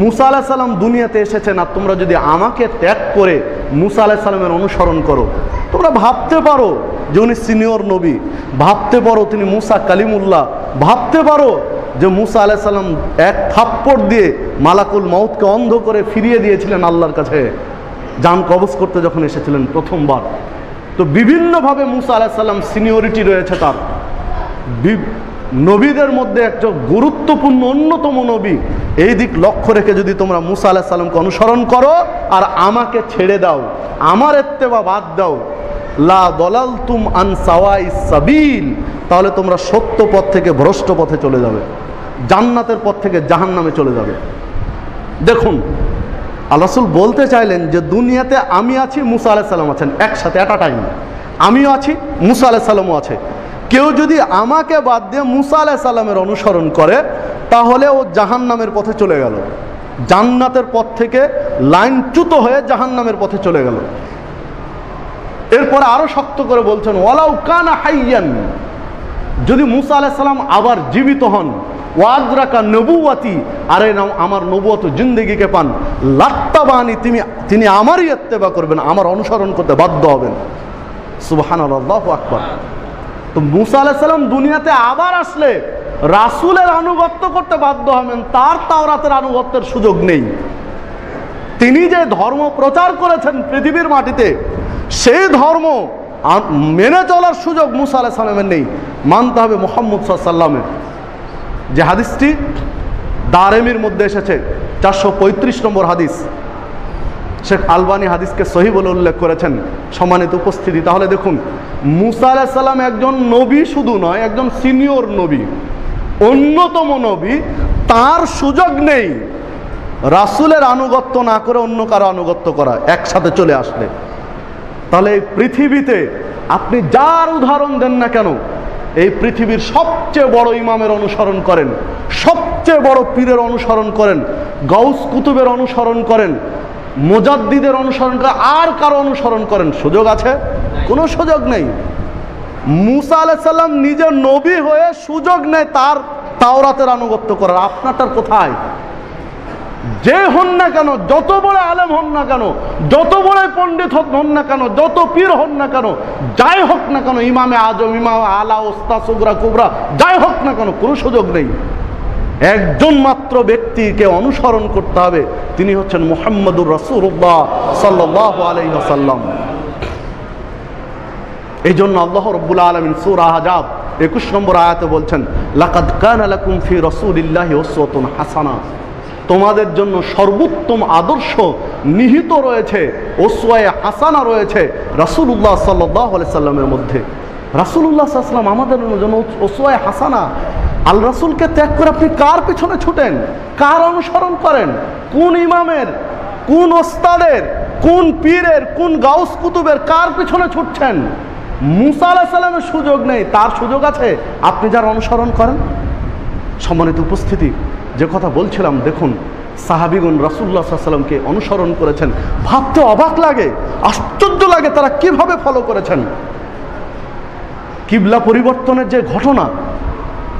মুসা আলাইহিস সালাম দুনিয়াতে এসেছেন আর তোমরা যদি আমাকে ত্যাগ করে মুসা আলাইহিস সালামের অনুসরণ করো, তোমরা ভাবতে পারো যে উনি সিনিয়র নবী, ভাবতে পারো তিনি মুসা কালিমুল্লাহ, ভাবতে পারো যে মুসা আলাইহিস সালাম এক থাপ্পড় দিয়ে মালাকুল মউতকে অন্ধ করে ফিরিয়ে দিয়েছিলেন আল্লাহর কাছে জান কবজ করতে যখন এসেছিলেন প্রথমবার। তো বিভিন্নভাবে মুসা আলাইহিস সালাম সিনিয়রিটি রয়েছে তার, নবীদের মধ্যে একজন গুরুত্বপূর্ণ অন্যতম নবী। এই দিক লক্ষ্য রেখে যদি তোমরা মুসা আলাইহিস সালামকে অনুসরণ করো আর আমাকে ছেড়ে দাও, আমার ইত্তেবা বাদ দাও, লা দালালতুম আন সাওয়াইস সাবিল, তাহলে তোমরা সত্য পথ থেকে ভ্রষ্ট পথে চলে যাবে, জান্নাতের পথ থেকে জাহান্নামে চলে যাবে। দেখুন, আল্লাহ রাসূল বলতে চাইলেন যে দুনিয়াতে আমি আছি, মুসা আলাইহিস সালাম আছেন, একসাথে এট আ টাইম আমিও আছি, মুসা আলাইহিস সালামও আছে। কেউ যদি আমাকে বাদ দিয়ে মুসা আলাইহিস সালামের অনুসরণ করে তাহলে ও জাহান্নামের পথে চলে গেল, জান্নাতের পথ থেকে লাইনচ্যুত হয়ে জাহান্নামের পথে চলে গেল। এরপরে আরো শক্ত করে বলছেন, ওয়ালাউ কানা হাইয়ান, যদি মুসা আলাইহিস সালাম আবার জীবিত হন, ওয়াদরাকা নবুওয়াতি, আরে আমার নবুয়ত জিন্দেগিকে পান, লাত্তাবানি, তিনি আমারই ইত্তেবা করবেন, আমার অনুসরণ করতে বাধ্য হবেন। সুবহানাল্লাহ, আল্লাহু আকবার। তো মুসা আলাইহিস সালাম দুনিয়াতে আবার আসলে রাসূলের আনুগত্য করতে বাধ্য হবেন, তার তাওরাতের আনুগত্যের সুযোগ নেই। তিনি যে ধর্ম প্রচার করেছেন পৃথিবীর মাটিতে, সেই ধর্ম মেনে চলার সুযোগ মুসা আলাইহিস সালামের নেই, মানতে হবে মুহাম্মদ সাল্লাল্লাহু আলাইহি ওয়াসাল্লামের। যে হাদিসটি দারেমির মধ্যে এসেছে, 435 নম্বর হাদিস, শেখ আলবানী হাদিসকে সহিহ বলে উল্লেখ করেছেন। সম্মানিত উপস্থিতি, তাহলে দেখুন, মুসা আলাইহিস সালাম একজন নবী শুধু নয়, একজন সিনিয়র নবী, অন্যতম নবী, তার সুযোগ নেই রাসূলের আনুগত্য না করে অন্য কারো আনুগত্য করা একসাথে চলে আসলে। তাহলে এই পৃথিবীতে আপনি যার উদাহরণ দেন না কেন, এই পৃথিবীর সবচেয়ে বড় ইমামের অনুসরণ করেন, সবচেয়ে বড় পীরের অনুসরণ করেন, গাউস কুতুবের অনুসরণ করেন, মুজাদ্দিদের অনুসরণ করেন, আর কারো অনুসরণ করেন, সুযোগ আছে? কোনো সুযোগ নেই। মুসা আলাইহিস সালাম নিজে নবী হয়ে সুযোগ নেয় তার তাওরাতের আনুগত্য করার, আপনারটার কোথায়? যে হন না কেন, যত বড় আলেম হন না কেন, যত বড় পণ্ডিত হন না কেন, যত পীর হন না কেন, যাই হোক না কেন, ইমামে আজম, ইমাম আলা, ওস্তাদ, সুগরা, কুবরা, যাই হোক না কেন, কোনো সুযোগ নেই। একজন মাত্র ব্যক্তিকে অনুসরণ করতে হবে, তিনি হচ্ছেন মুহাম্মদুর রাসূলুল্লাহ সাল্লাল্লাহু আলাইহি ওয়াসাল্লাম। এই জন্য আল্লাহ রাব্বুল আলামিন সূরা আহজাব 21 নম্বর আয়াতে বলছেন, লাকাদ কানা লাকুম ফি রাসূলিল্লাহি উসওয়াতুন হাসানা, তোমাদের জন্য সর্বোত্তম আদর্শ নিহিত রয়েছে, উসওয়ায়ে হাসানা রয়েছে রাসূলুল্লাহ সাল্লাল্লাহু আলাইহি সাল্লামের মধ্যে। রাসূলুল্লাহ সাল্লাল্লাহু আলাইহি সাল্লাম আমাদের জন্য উসওয়ায়ে হাসানা। আল রাসূলকে ত্যাগ করে আপনি কার পিছনে ছুটেন, কার অনুসরণ করেন? কোন ইমামের, কোন ওস্তাদের, কোন পীরের, কোন গাউস কুতুবের, কার পিছনে ছুটছেন? মুসা আলাইহিস সালামের সুযোগ নেই, তার সুযোগ আছে আপনি যার অনুসরণ করেন। সম্মানিত উপস্থিতি, যে কথা বলছিলাম, দেখুন সাহাবীগণ রাসূলুল্লাহ সাল্লাল্লাহু আলাইহি ওয়াসাল্লামকে অনুসরণ করেছেন, ভাবতে অবাক লাগে, আশ্চর্য লাগে তারা কিভাবে ফলো করেছেন। কিবলা পরিবর্তনের যে ঘটনা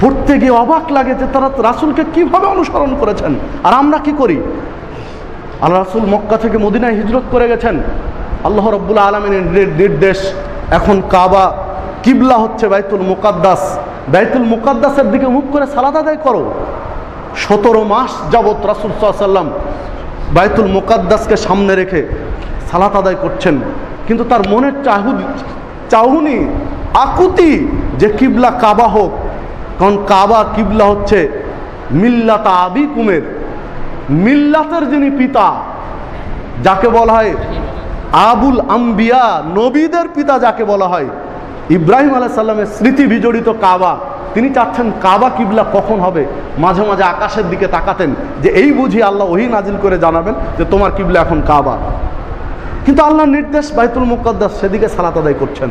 পড়তে গিয়ে অবাক লাগে যে তারা রাসূলকে কিভাবে অনুসরণ করেছেন, আর আমরা কি করি? আল্লাহ রাসূল মক্কা থেকে মদিনায় হিজরত করে গেছেন, আল্লাহ রাব্বুল আলামিনের নির্দেশ, এখন কাবা কিবলা হচ্ছে বাইতুল মুকাদ্দাস, বাইতুল মুকাদ্দাসের দিকে মুখ করে সালাত আদায় করো। 17 মাস যাবত রাসূল সাল্লাল্লাহু আলাইহি ওয়াসাল্লাম বাইতুল মুকাদ্দাসকে সামনে রেখে সালাত আদায় করছেন, কিন্তু তার মনের চাহুনি, আকুতি যে কিবলা কাবা হোক, কারণ কাবা কিবলা হচ্ছে মিল্লাত আবিকুমের, মিল্লাতের যিনি পিতা, যাকে বলা হয় আবুল আম্বিয়া, নবীদের পিতা যাকে বলা হয়, ইব্রাহিম আলাইহিস সালামের স্মৃতি বিজড়িত কাবা, তিনি চাচ্ছেন কাবা কিবলা কখন হবে। মাঝে মাঝে আকাশের দিকে তাকাতেন যে এই বুঝি আল্লাহ ওহী নাজিল করে জানাবেন যে তোমার কিবলা এখন কাবা। কিন্তু আল্লাহর নির্দেশ বাইতুল মুকাদ্দাস, সেদিকে সালাত আদায় করছেন।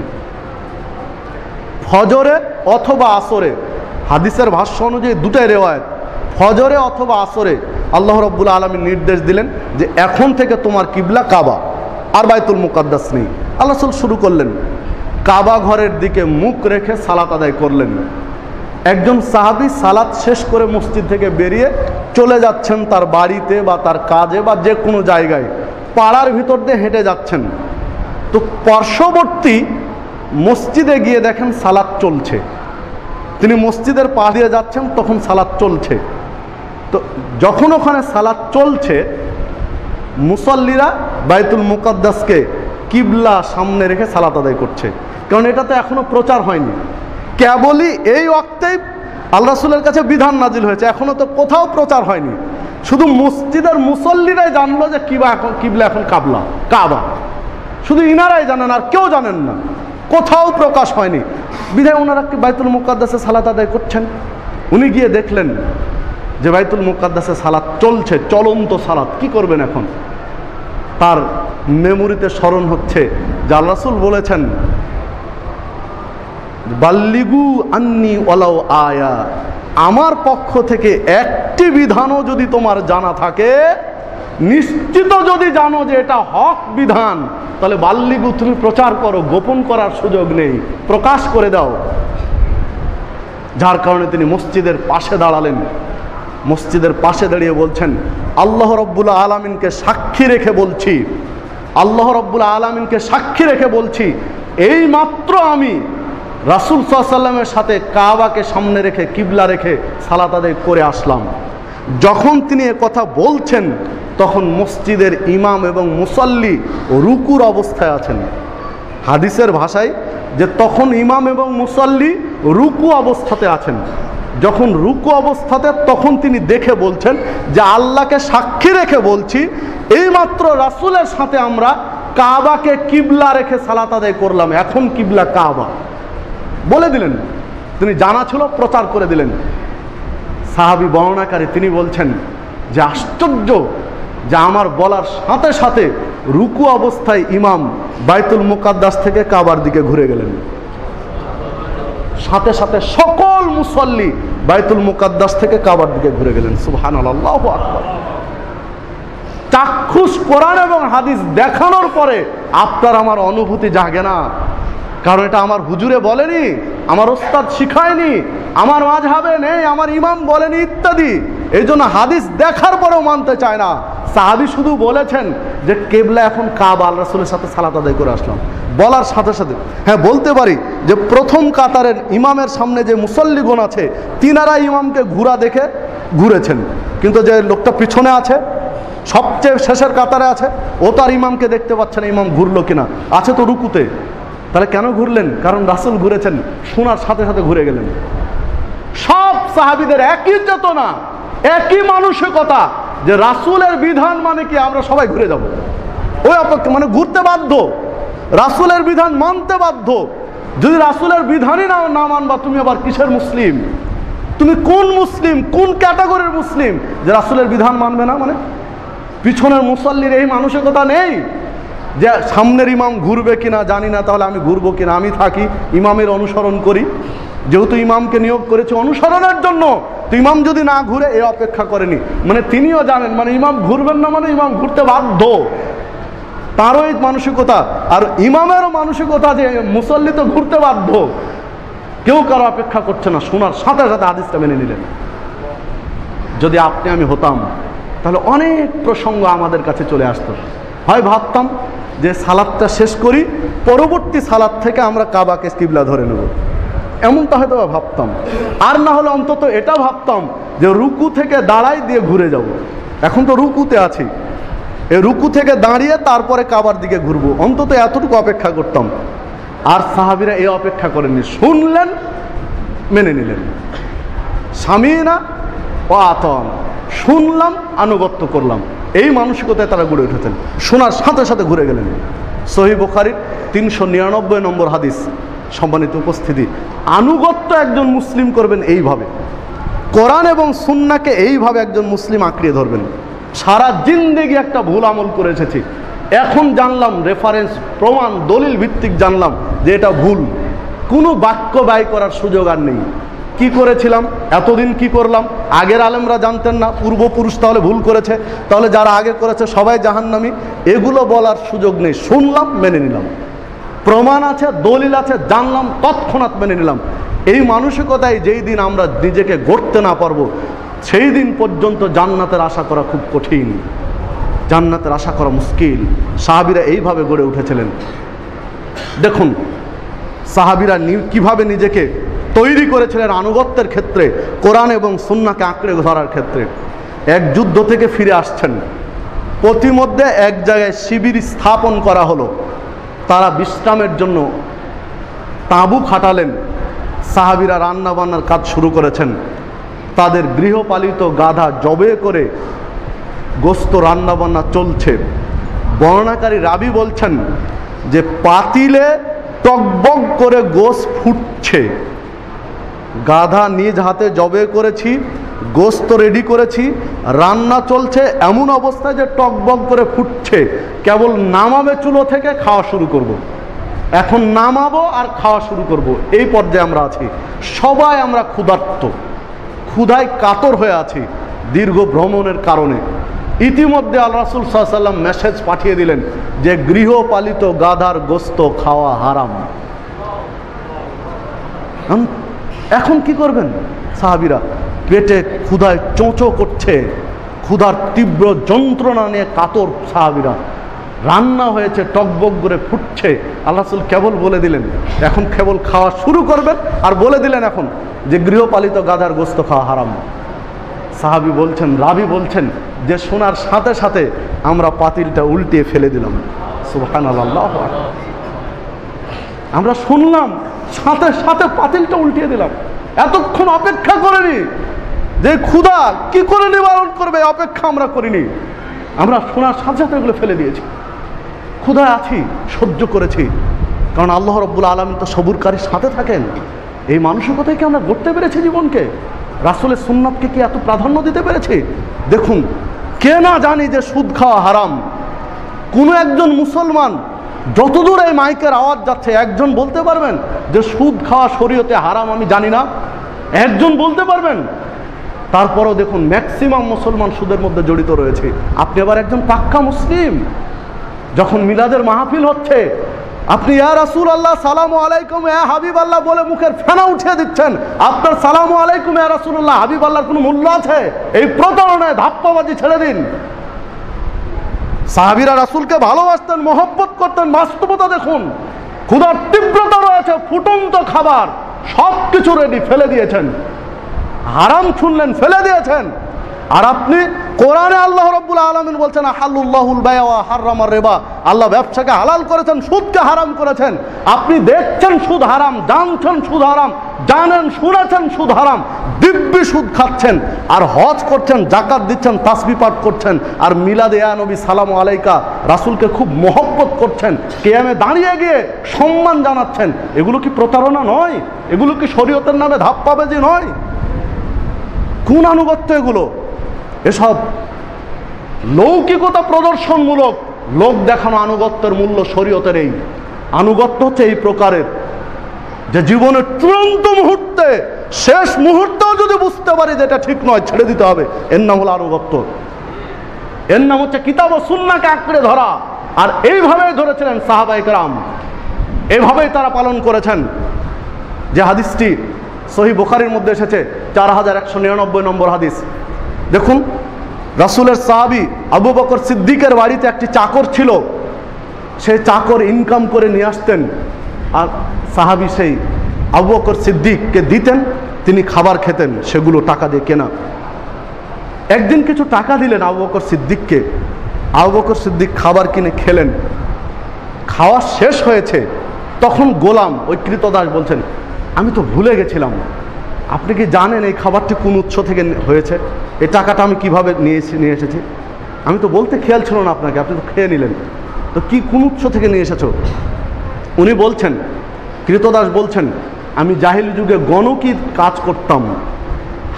ফজরে অথবা আসরে, হাদিসের ভাষ্য অনুযায়ী দুটাই রেওয়ায়েত, ফজরে অথবা আসরে আল্লাহ রাব্বুল আলামিন নির্দেশ দিলেন যে এখন থেকে তোমার কিবলা কাবা, আর বাইতুল মুকাদ্দাস নেই। আল্লাহ রাসূল শুরু করলেন, কাবা ঘরের দিকে মুখ রেখে সালাত আদায় করলেন। একজন সাহাবী সালাত শেষ করে মসজিদ থেকে বেরিয়ে চলে যাচ্ছেন তার বাড়িতে বা তার কাজে বা যে কোনো জায়গায়, পাড়ার ভিতর দিয়ে হেঁটে যাচ্ছেন, তো পার্শ্ববর্তী মসজিদে গিয়ে দেখেন সালাত চলছে। তিনি মসজিদের পা দিয়ে যাচ্ছেন, তখন সালাত চলছে। তো যখন ওখানে সালাত চলছে, মুসল্লিরা বাইতুল মুকাদ্দাসকে কিবলা সামনে রেখে সালাত আদায় করছে, কারণ এটা তো এখনো প্রচার হয়নি। কেবলই এই ওয়াক্তেই আল্লাহ রাসূলের কাছে বিধান নাজিল হয়েছে, এখনো তো কোথাও প্রচার হয়নি। শুধু মসজিদের মুসল্লিরাই জানলো যে কিবলা এখন কাবা, শুধু ইনারাই জানেন, আর কেউ জানেন না, কোথাও প্রকাশ হয়নি। বিধায় ওনারা বাইতুল মুকাদ্দাসে সালাত আদায় করছেন। উনি গিয়ে দেখলেন যে বাইতুল মুকাদ্দাসে সালাত চলছে, চলন্ত সালাত। কি করবেন এখন? তার মেমোরিতে স্মরণ হচ্ছে যে আল্লাহ রাসূল বলেছেন, বাল্লিগু আন্নি ওয়ালাউ আয়া, আমার পক্ষ থেকে একটি বিধানও যদি তোমার জানা থাকে, নিশ্চিত যদি জানো যে এটা হক বিধান, তাহলে বাল্লিগু, তুমি প্রচার করো, গোপন করার সুযোগ নেই, প্রকাশ করে দাও। যার কারণে তিনি মসজিদের পাশে দাঁড়ালেন। মসজিদের পাশে দাঁড়িয়ে বলছেন, আল্লাহ রাব্বুল আলামিনকে সাক্ষী রেখে বলছি, আল্লাহ রাব্বুল আলামিনকে সাক্ষী রেখে বলছি, এই মাত্র আমি রাসূল সাল্লাল্লাহু আলাইহি ওয়াসাল্লামের সাথে কাবাকে সামনে রেখে কিবলা রেখে সালাত আদায় করে আসলাম। যখন তিনি এ কথা বলছেন, তখন মসজিদের ইমাম এবং মুসল্লি রুকুর অবস্থায় আছেন। হাদিসের ভাষায় যে তখন ইমাম এবং মুসল্লি রুকু অবস্থাতে আছেন। যখন রুকু অবস্থাতে, তখন তিনি দেখে বলছেন যে আল্লাহকে সাক্ষী রেখে বলছি, এইমাত্র রাসূলের সাথে আমরা কাবাকে কিবলা রেখে সালাত আদায় করলাম, এখন কিবলা কাবা। বলে দিলেন, তিনি জানা ছিল, প্রচার করে দিলেন। সাহাবী বর্ণনাকারী তিনি বলছেন যে আশ্চর্য যে আমার বলার সাথে সাথে রুকু অবস্থায় ইমাম বাইতুল মুকাদ্দাস থেকে কাবার দিকে ঘুরে গেলেন, সাথে সাথে সকল মুসল্লি বাইতুল মুকাদ্দাস থেকে কাবার দিকে ঘুরে গেলেন। সুবহানাল্লাহ, আল্লাহু আকবার। চাক্ষুষ কোরআন এবং হাদিস দেখানোর পরে আপনার আমার অনুভূতি জাগে না, কারণ এটা আমার হুজুরে বলেনি, আমার ওস্তাদ শিখায়নি, আমার মাযহাবে নেই, আমার ইমাম বলেনি ইত্যাদি। এই জন্য হাদিস দেখার পরেও মানতে চায় না। সাহাবী শুধু বলেছেন যে কিবলা এখন কাবা, আল্লাহর রাসূলের সাথে সালাত আদায় করে আসলাম। বলার সাথে সাথে হ্যাঁ বলতে পারি যে প্রথম কাতারের ইমামের সামনে যে মুসল্লিগণ আছে, তিনারা ইমামকে ঘোরা দেখে ঘুরেছেন, কিন্তু যে লোকটা পিছনে আছে, সবচেয়ে শেষের কাতারে আছে, ও তার ইমামকে দেখতে পাচ্ছে না ইমাম ঘুরলো কিনা, আছে তো রুকুতে। তাহলে কেন ঘুরলেন? কারণ রাসূল ঘুরেছেন, শোনার সাথে সাথে ঘুরে গেলেন। সব সাহাবীদের একই চেতনা, একই মানসিকতা যে রাসূলের বিধান মানে কি আমরা সবাই ঘুরে যাব। ওই অপেক্ষা মানে ঘুরতে বাধ্য, রাসূলের বিধান মানতে বাধ্য। যদি রাসূলের বিধানই না মানবা, তুমি আবার কিসের মুসলিম? তুমি কোন মুসলিম, কোন ক্যাটাগরির মুসলিম যে রাসূলের বিধান মানবে না? মানে পিছনের মুসল্লির এই মানসিকতা নেই যে সামনের ইমাম ঘুরবে কিনা জানি না, তাহলে আমি ঘুরবো কিনা, আমি থাকি ইমামের অনুসরণ করি, যেহেতু ইমামকে নিয়োগ করেছে অনুসরণের জন্য, তো ইমাম যদি না ঘুরে এ অপেক্ষা করেনি। মানে তিনিও জানেন মানে ইমাম ঘুরবেন না, মানে ইমাম ঘুরতে বাধ্য, তারও এই মানসিকতা। আর ইমামেরও মানসিকতা যে মুসল্লি তো ঘুরতে বাধ্য, কেউ কারো অপেক্ষা করছে না, শোনার সাথে সাথে হাদিসটা মেনে নিলেন। যদি আপনি আমি হতাম তাহলে অনেক প্রসঙ্গ আমাদের কাছে চলে আসতো। হয় ভাবতাম যে সালাতটা শেষ করি, পরবর্তী সালাত থেকে আমরা কাবাকে কিবলা ধরে নেব, এমনটা হয়তো ভাবতাম। আর না হলে অন্তত এটা ভাবতাম যে রুকু থেকে দাঁড়াই দিয়ে ঘুরে যাব। এখন তো রুকুতে আছি, এই রুকু থেকে দাঁড়িয়ে তারপরে কাবার দিকে ঘুরবো, অন্তত এতটুকু অপেক্ষা করতাম। আর সাহাবীরা এই অপেক্ষা করেননি, শুনলেন, মেনে নিলেন। সামিনা ও আতন, শুনলাম, আনুগত্য করলাম, এই মানসিকতায় তারা গড়ে উঠেছেন। শোনার সাথে সাথে ঘুরে গেলেন। সহিহ বুখারীর 399 নম্বর হাদিস। সম্মানিত উপস্থিতি, আনুগত্য একজন মুসলিম করবেন এইভাবে, কোরআন এবং সুন্নাহকে এইভাবে একজন মুসলিম আঁকড়িয়ে ধরবেন। সারা জিন্দেগি একটা ভুল আমল করে এসেছি, এখন জানলাম রেফারেন্স, প্রমাণ, দলিল ভিত্তিক জানলাম যে এটা ভুল, কোনো বাক্য ব্যয় করার সুযোগ আর নেই। কি করেছিলাম এতদিন, কি করলাম? আগের আলেমরা জানতেন না, পূর্বপুরুষ তাহলে ভুল করেছে, তাহলে যারা আগে করেছে সবাই জাহান্নামী, এগুলো বলার সুযোগ নেই। শুনলাম, মেনে নিলাম, প্রমাণ আছে, দলিল আছে, জানলাম, তৎক্ষণাৎ মেনে নিলাম। এই মানসিকতায় যেই দিন আমরা নিজেকে গড়তে না পারবো, সেই দিন পর্যন্ত জান্নাতের আশা করা খুব কঠিন, জান্নাতের আশা করা মুশকিল। সাহাবীরা এইভাবে গড়ে উঠেছিলেন। দেখুন সাহাবীরা কিভাবে নিজেকে তৈরি করেছিলেন আনুগত্যের ক্ষেত্রে, কোরআন এবং সুন্নাহকে আঁকড়ে ধরার ক্ষেত্রে। এক যুদ্ধ থেকে ফিরে আসছেন, প্রতিমধ্যে এক জায়গায় শিবির স্থাপন করা হলো, তারা বিশ্রামের জন্য তাঁবু খাটালেন। সাহাবীরা রান্না বান্নার কাজ শুরু করেছেন, তাদের গৃহপালিত গাধা জবে করে গোস্ত রান্না বান্না চলছে। বর্ণনাকারী রাবি বলছেন যে পাতিলে টকবক করে গোস্ত ফুটছে, গাধা নিজ হাতে জবে করেছি, গোস্ত রেডি করেছি, রান্না চলছে, এমন অবস্থায় যে টকবক করে ফুটছে, কেবল নামাবে চুলো থেকে, খাওয়া শুরু করব। এখন নামাবো আর খাওয়া শুরু করব, এই পর্যায়ে আমরা আছি। সবাই আমরা ক্ষুধার্ত, ক্ষুধায় কাতর হয়ে আছি দীর্ঘ ভ্রমণের কারণে। ইতিমধ্যে আল্লাহ রাসূল সাল্লাল্লাহু আলাইহি ওয়াসাল্লাম মেসেজ পাঠিয়ে দিলেন যে গৃহপালিত গাধার গোস্ত খাওয়া হারাম। এখন কি করবেন? সাহাবীরা পেটে ক্ষুধায় চোঁচো করছে, ক্ষুধার তীব্র যন্ত্রণা নিয়ে কাতর সাহাবীরা। রান্না হয়েছে, টকবক করে ফুটছে, আল্লাহ রাসূল কেবল বলে দিলেন এখন কেবল খাওয়া শুরু করবেন, আর বলে দিলেন এখন যে গৃহপালিত গাধার গোস্ত খাওয়া হারাম। সাহাবী বলছেন, রাবি বলছেন যে শোনার সাথে সাথে আমরা পাতিলটা উল্টিয়ে ফেলে দিলাম। সুবহানাল্লাহ, আমরা শুনলাম, সাথে সাথে পাতিলটা উল্টিয়ে দিলাম। এতক্ষণ অপেক্ষা করিনি যে ক্ষুধা কি করে নিবারণ করবে, অপেক্ষা আমরা করিনি, আমরা শোনার সাথে সাথে এগুলো ফেলে দিয়েছি। ক্ষুধায় আছি, সহ্য করেছি, কারণ আল্লাহ রাব্বুল আলামিন তো সবুরকারীর সাথে থাকেন। এই মানসিকতায় কি আমরা গড়তে পেরেছি জীবনকে? রাসূলের সুন্নাতকে কি এত প্রাধান্য দিতে পেরেছি? দেখুন, কে না জানি যে সুদ খাওয়া হারাম। কোনো একজন মুসলমান, যতদূর এই মাইকের আওয়াজ যাচ্ছে, একজন বলতে পারবেন যে সুদ খাওয়া শরীয়তে হারাম আমি জানি না? একজন বলতে পারবেন? তারপরও দেখুন ম্যাক্সিমাম মুসলমান সুদের মধ্যে জড়িত রয়েছে। আপনি আবার একজন পাক্কা মুসলিম, যখন মিলাদের মাহফিল হচ্ছে আপনি ইয়া রাসূলুল্লাহ সালামু আলাইকুম ইয়া হাবিবাল্লাহ বলে মুখের ফেনা উঠিয়ে দিচ্ছেন। আপনার সালামু আলাইকুম ইয়া রাসূলুল্লাহ হাবিবাল্লাহর কোনো মূল্য আছে? এই প্রতারণায় ধাপ্পাবাজি ছেড়ে দিন। সাহাবীরা রাসূলকে ভালোবাসতেন, মহব্বত করতেন। বাস্তবতা দেখুন, ক্ষুধার তীব্রতা রয়েছে, ফুটন্ত খাবার সব কিছু রেডি, ফেলে দিয়েছেন। হারাম শুনলেন, ফেলে দিয়েছেন। আর আপনি কোরআনে আল্লাহ রাব্বুল আলামিন বলছেন আহাল্লুল্লাহুল বায়আ ওয়া হাররামার রিবা, আল্লাহ ব্যবসাকে হালাল করেছেন, সুদকে হারাম করেছেন। আপনি দেখছেন সুদ হারাম, জানছেন সুদ হারাম, জানেন শুনেছেন সুদ হারাম, দিব্যি সুদ খাচ্ছেন, আর হজ করছেন, যাকাত দিচ্ছেন, তাসবিহ পাঠ করছেন, আর মিলাদে ইয়া নবী সালামু আলাইকা রাসূলকে খুব মহব্বত করছেন, কিয়ামে দাঁড়িয়ে গিয়ে সম্মান জানাচ্ছেন। এগুলো কি প্রতারণা নয়? এগুলো কি শরীয়তের নামে ধাপ্পাবাজি নয়? কোন আনুগত্য এগুলো? এসব লৌকিকতা প্রদর্শনমূলক লোক দেখানো আনুগত্যের মূল্য শরীয়তের এই আনুগত্য হচ্ছে এই প্রকারের, যে জীবনের চূড়ান্ত মুহূর্তে, শেষ মুহূর্তেও যদি বুঝতে পারি যে এটা ঠিক নয়, ছেড়ে দিতে হবে, এর নাম হলো আনুগত্য। এর নাম হচ্ছে কিতাব ও সুন্নাহকে আঁকড়ে ধরা। আর এইভাবেই ধরেছিলেন সাহাবায়ে কেরাম, এইভাবেই তারা পালন করেছেন। যে হাদিসটি সহিহ বুখারীর মধ্যে এসেছে, 4199 নম্বর হাদিস। দেখুন, রাসূলের সাহাবী আবু বকর সিদ্দিকের বাড়িতে একটি চাকর ছিল। সেই চাকর ইনকাম করে নিয়ে আসতেন, আর সাহাবী সেই আবু বকর সিদ্দিককে দিতেন, তিনি খাবার খেতেন, সেগুলো টাকা দিয়ে কেনা। একদিন কিছু টাকা দিলেন আবু বকর সিদ্দিককে। আবু বকর সিদ্দিক খাবার কিনে খেলেন। খাওয়া শেষ হয়েছে, তখন গোলাম, ওই কৃতদাস বলছেন, আমি তো ভুলে গেছিলাম, আপনি কি জানেন এই খাবারটি কোন উৎস থেকে হয়েছে? এই টাকাটা আমি কিভাবে নিয়ে এসেছি? আমি তো বলতে খেয়াল ছিল না আপনাকে, আপনি তো খেয়ে নিলেন, তো কি কোন উৎস থেকে নিয়ে এসেছো? উনি বলছেন, কৃতদাস বলছেন, আমি জাহিলি যুগে গণকির কাজ করতাম,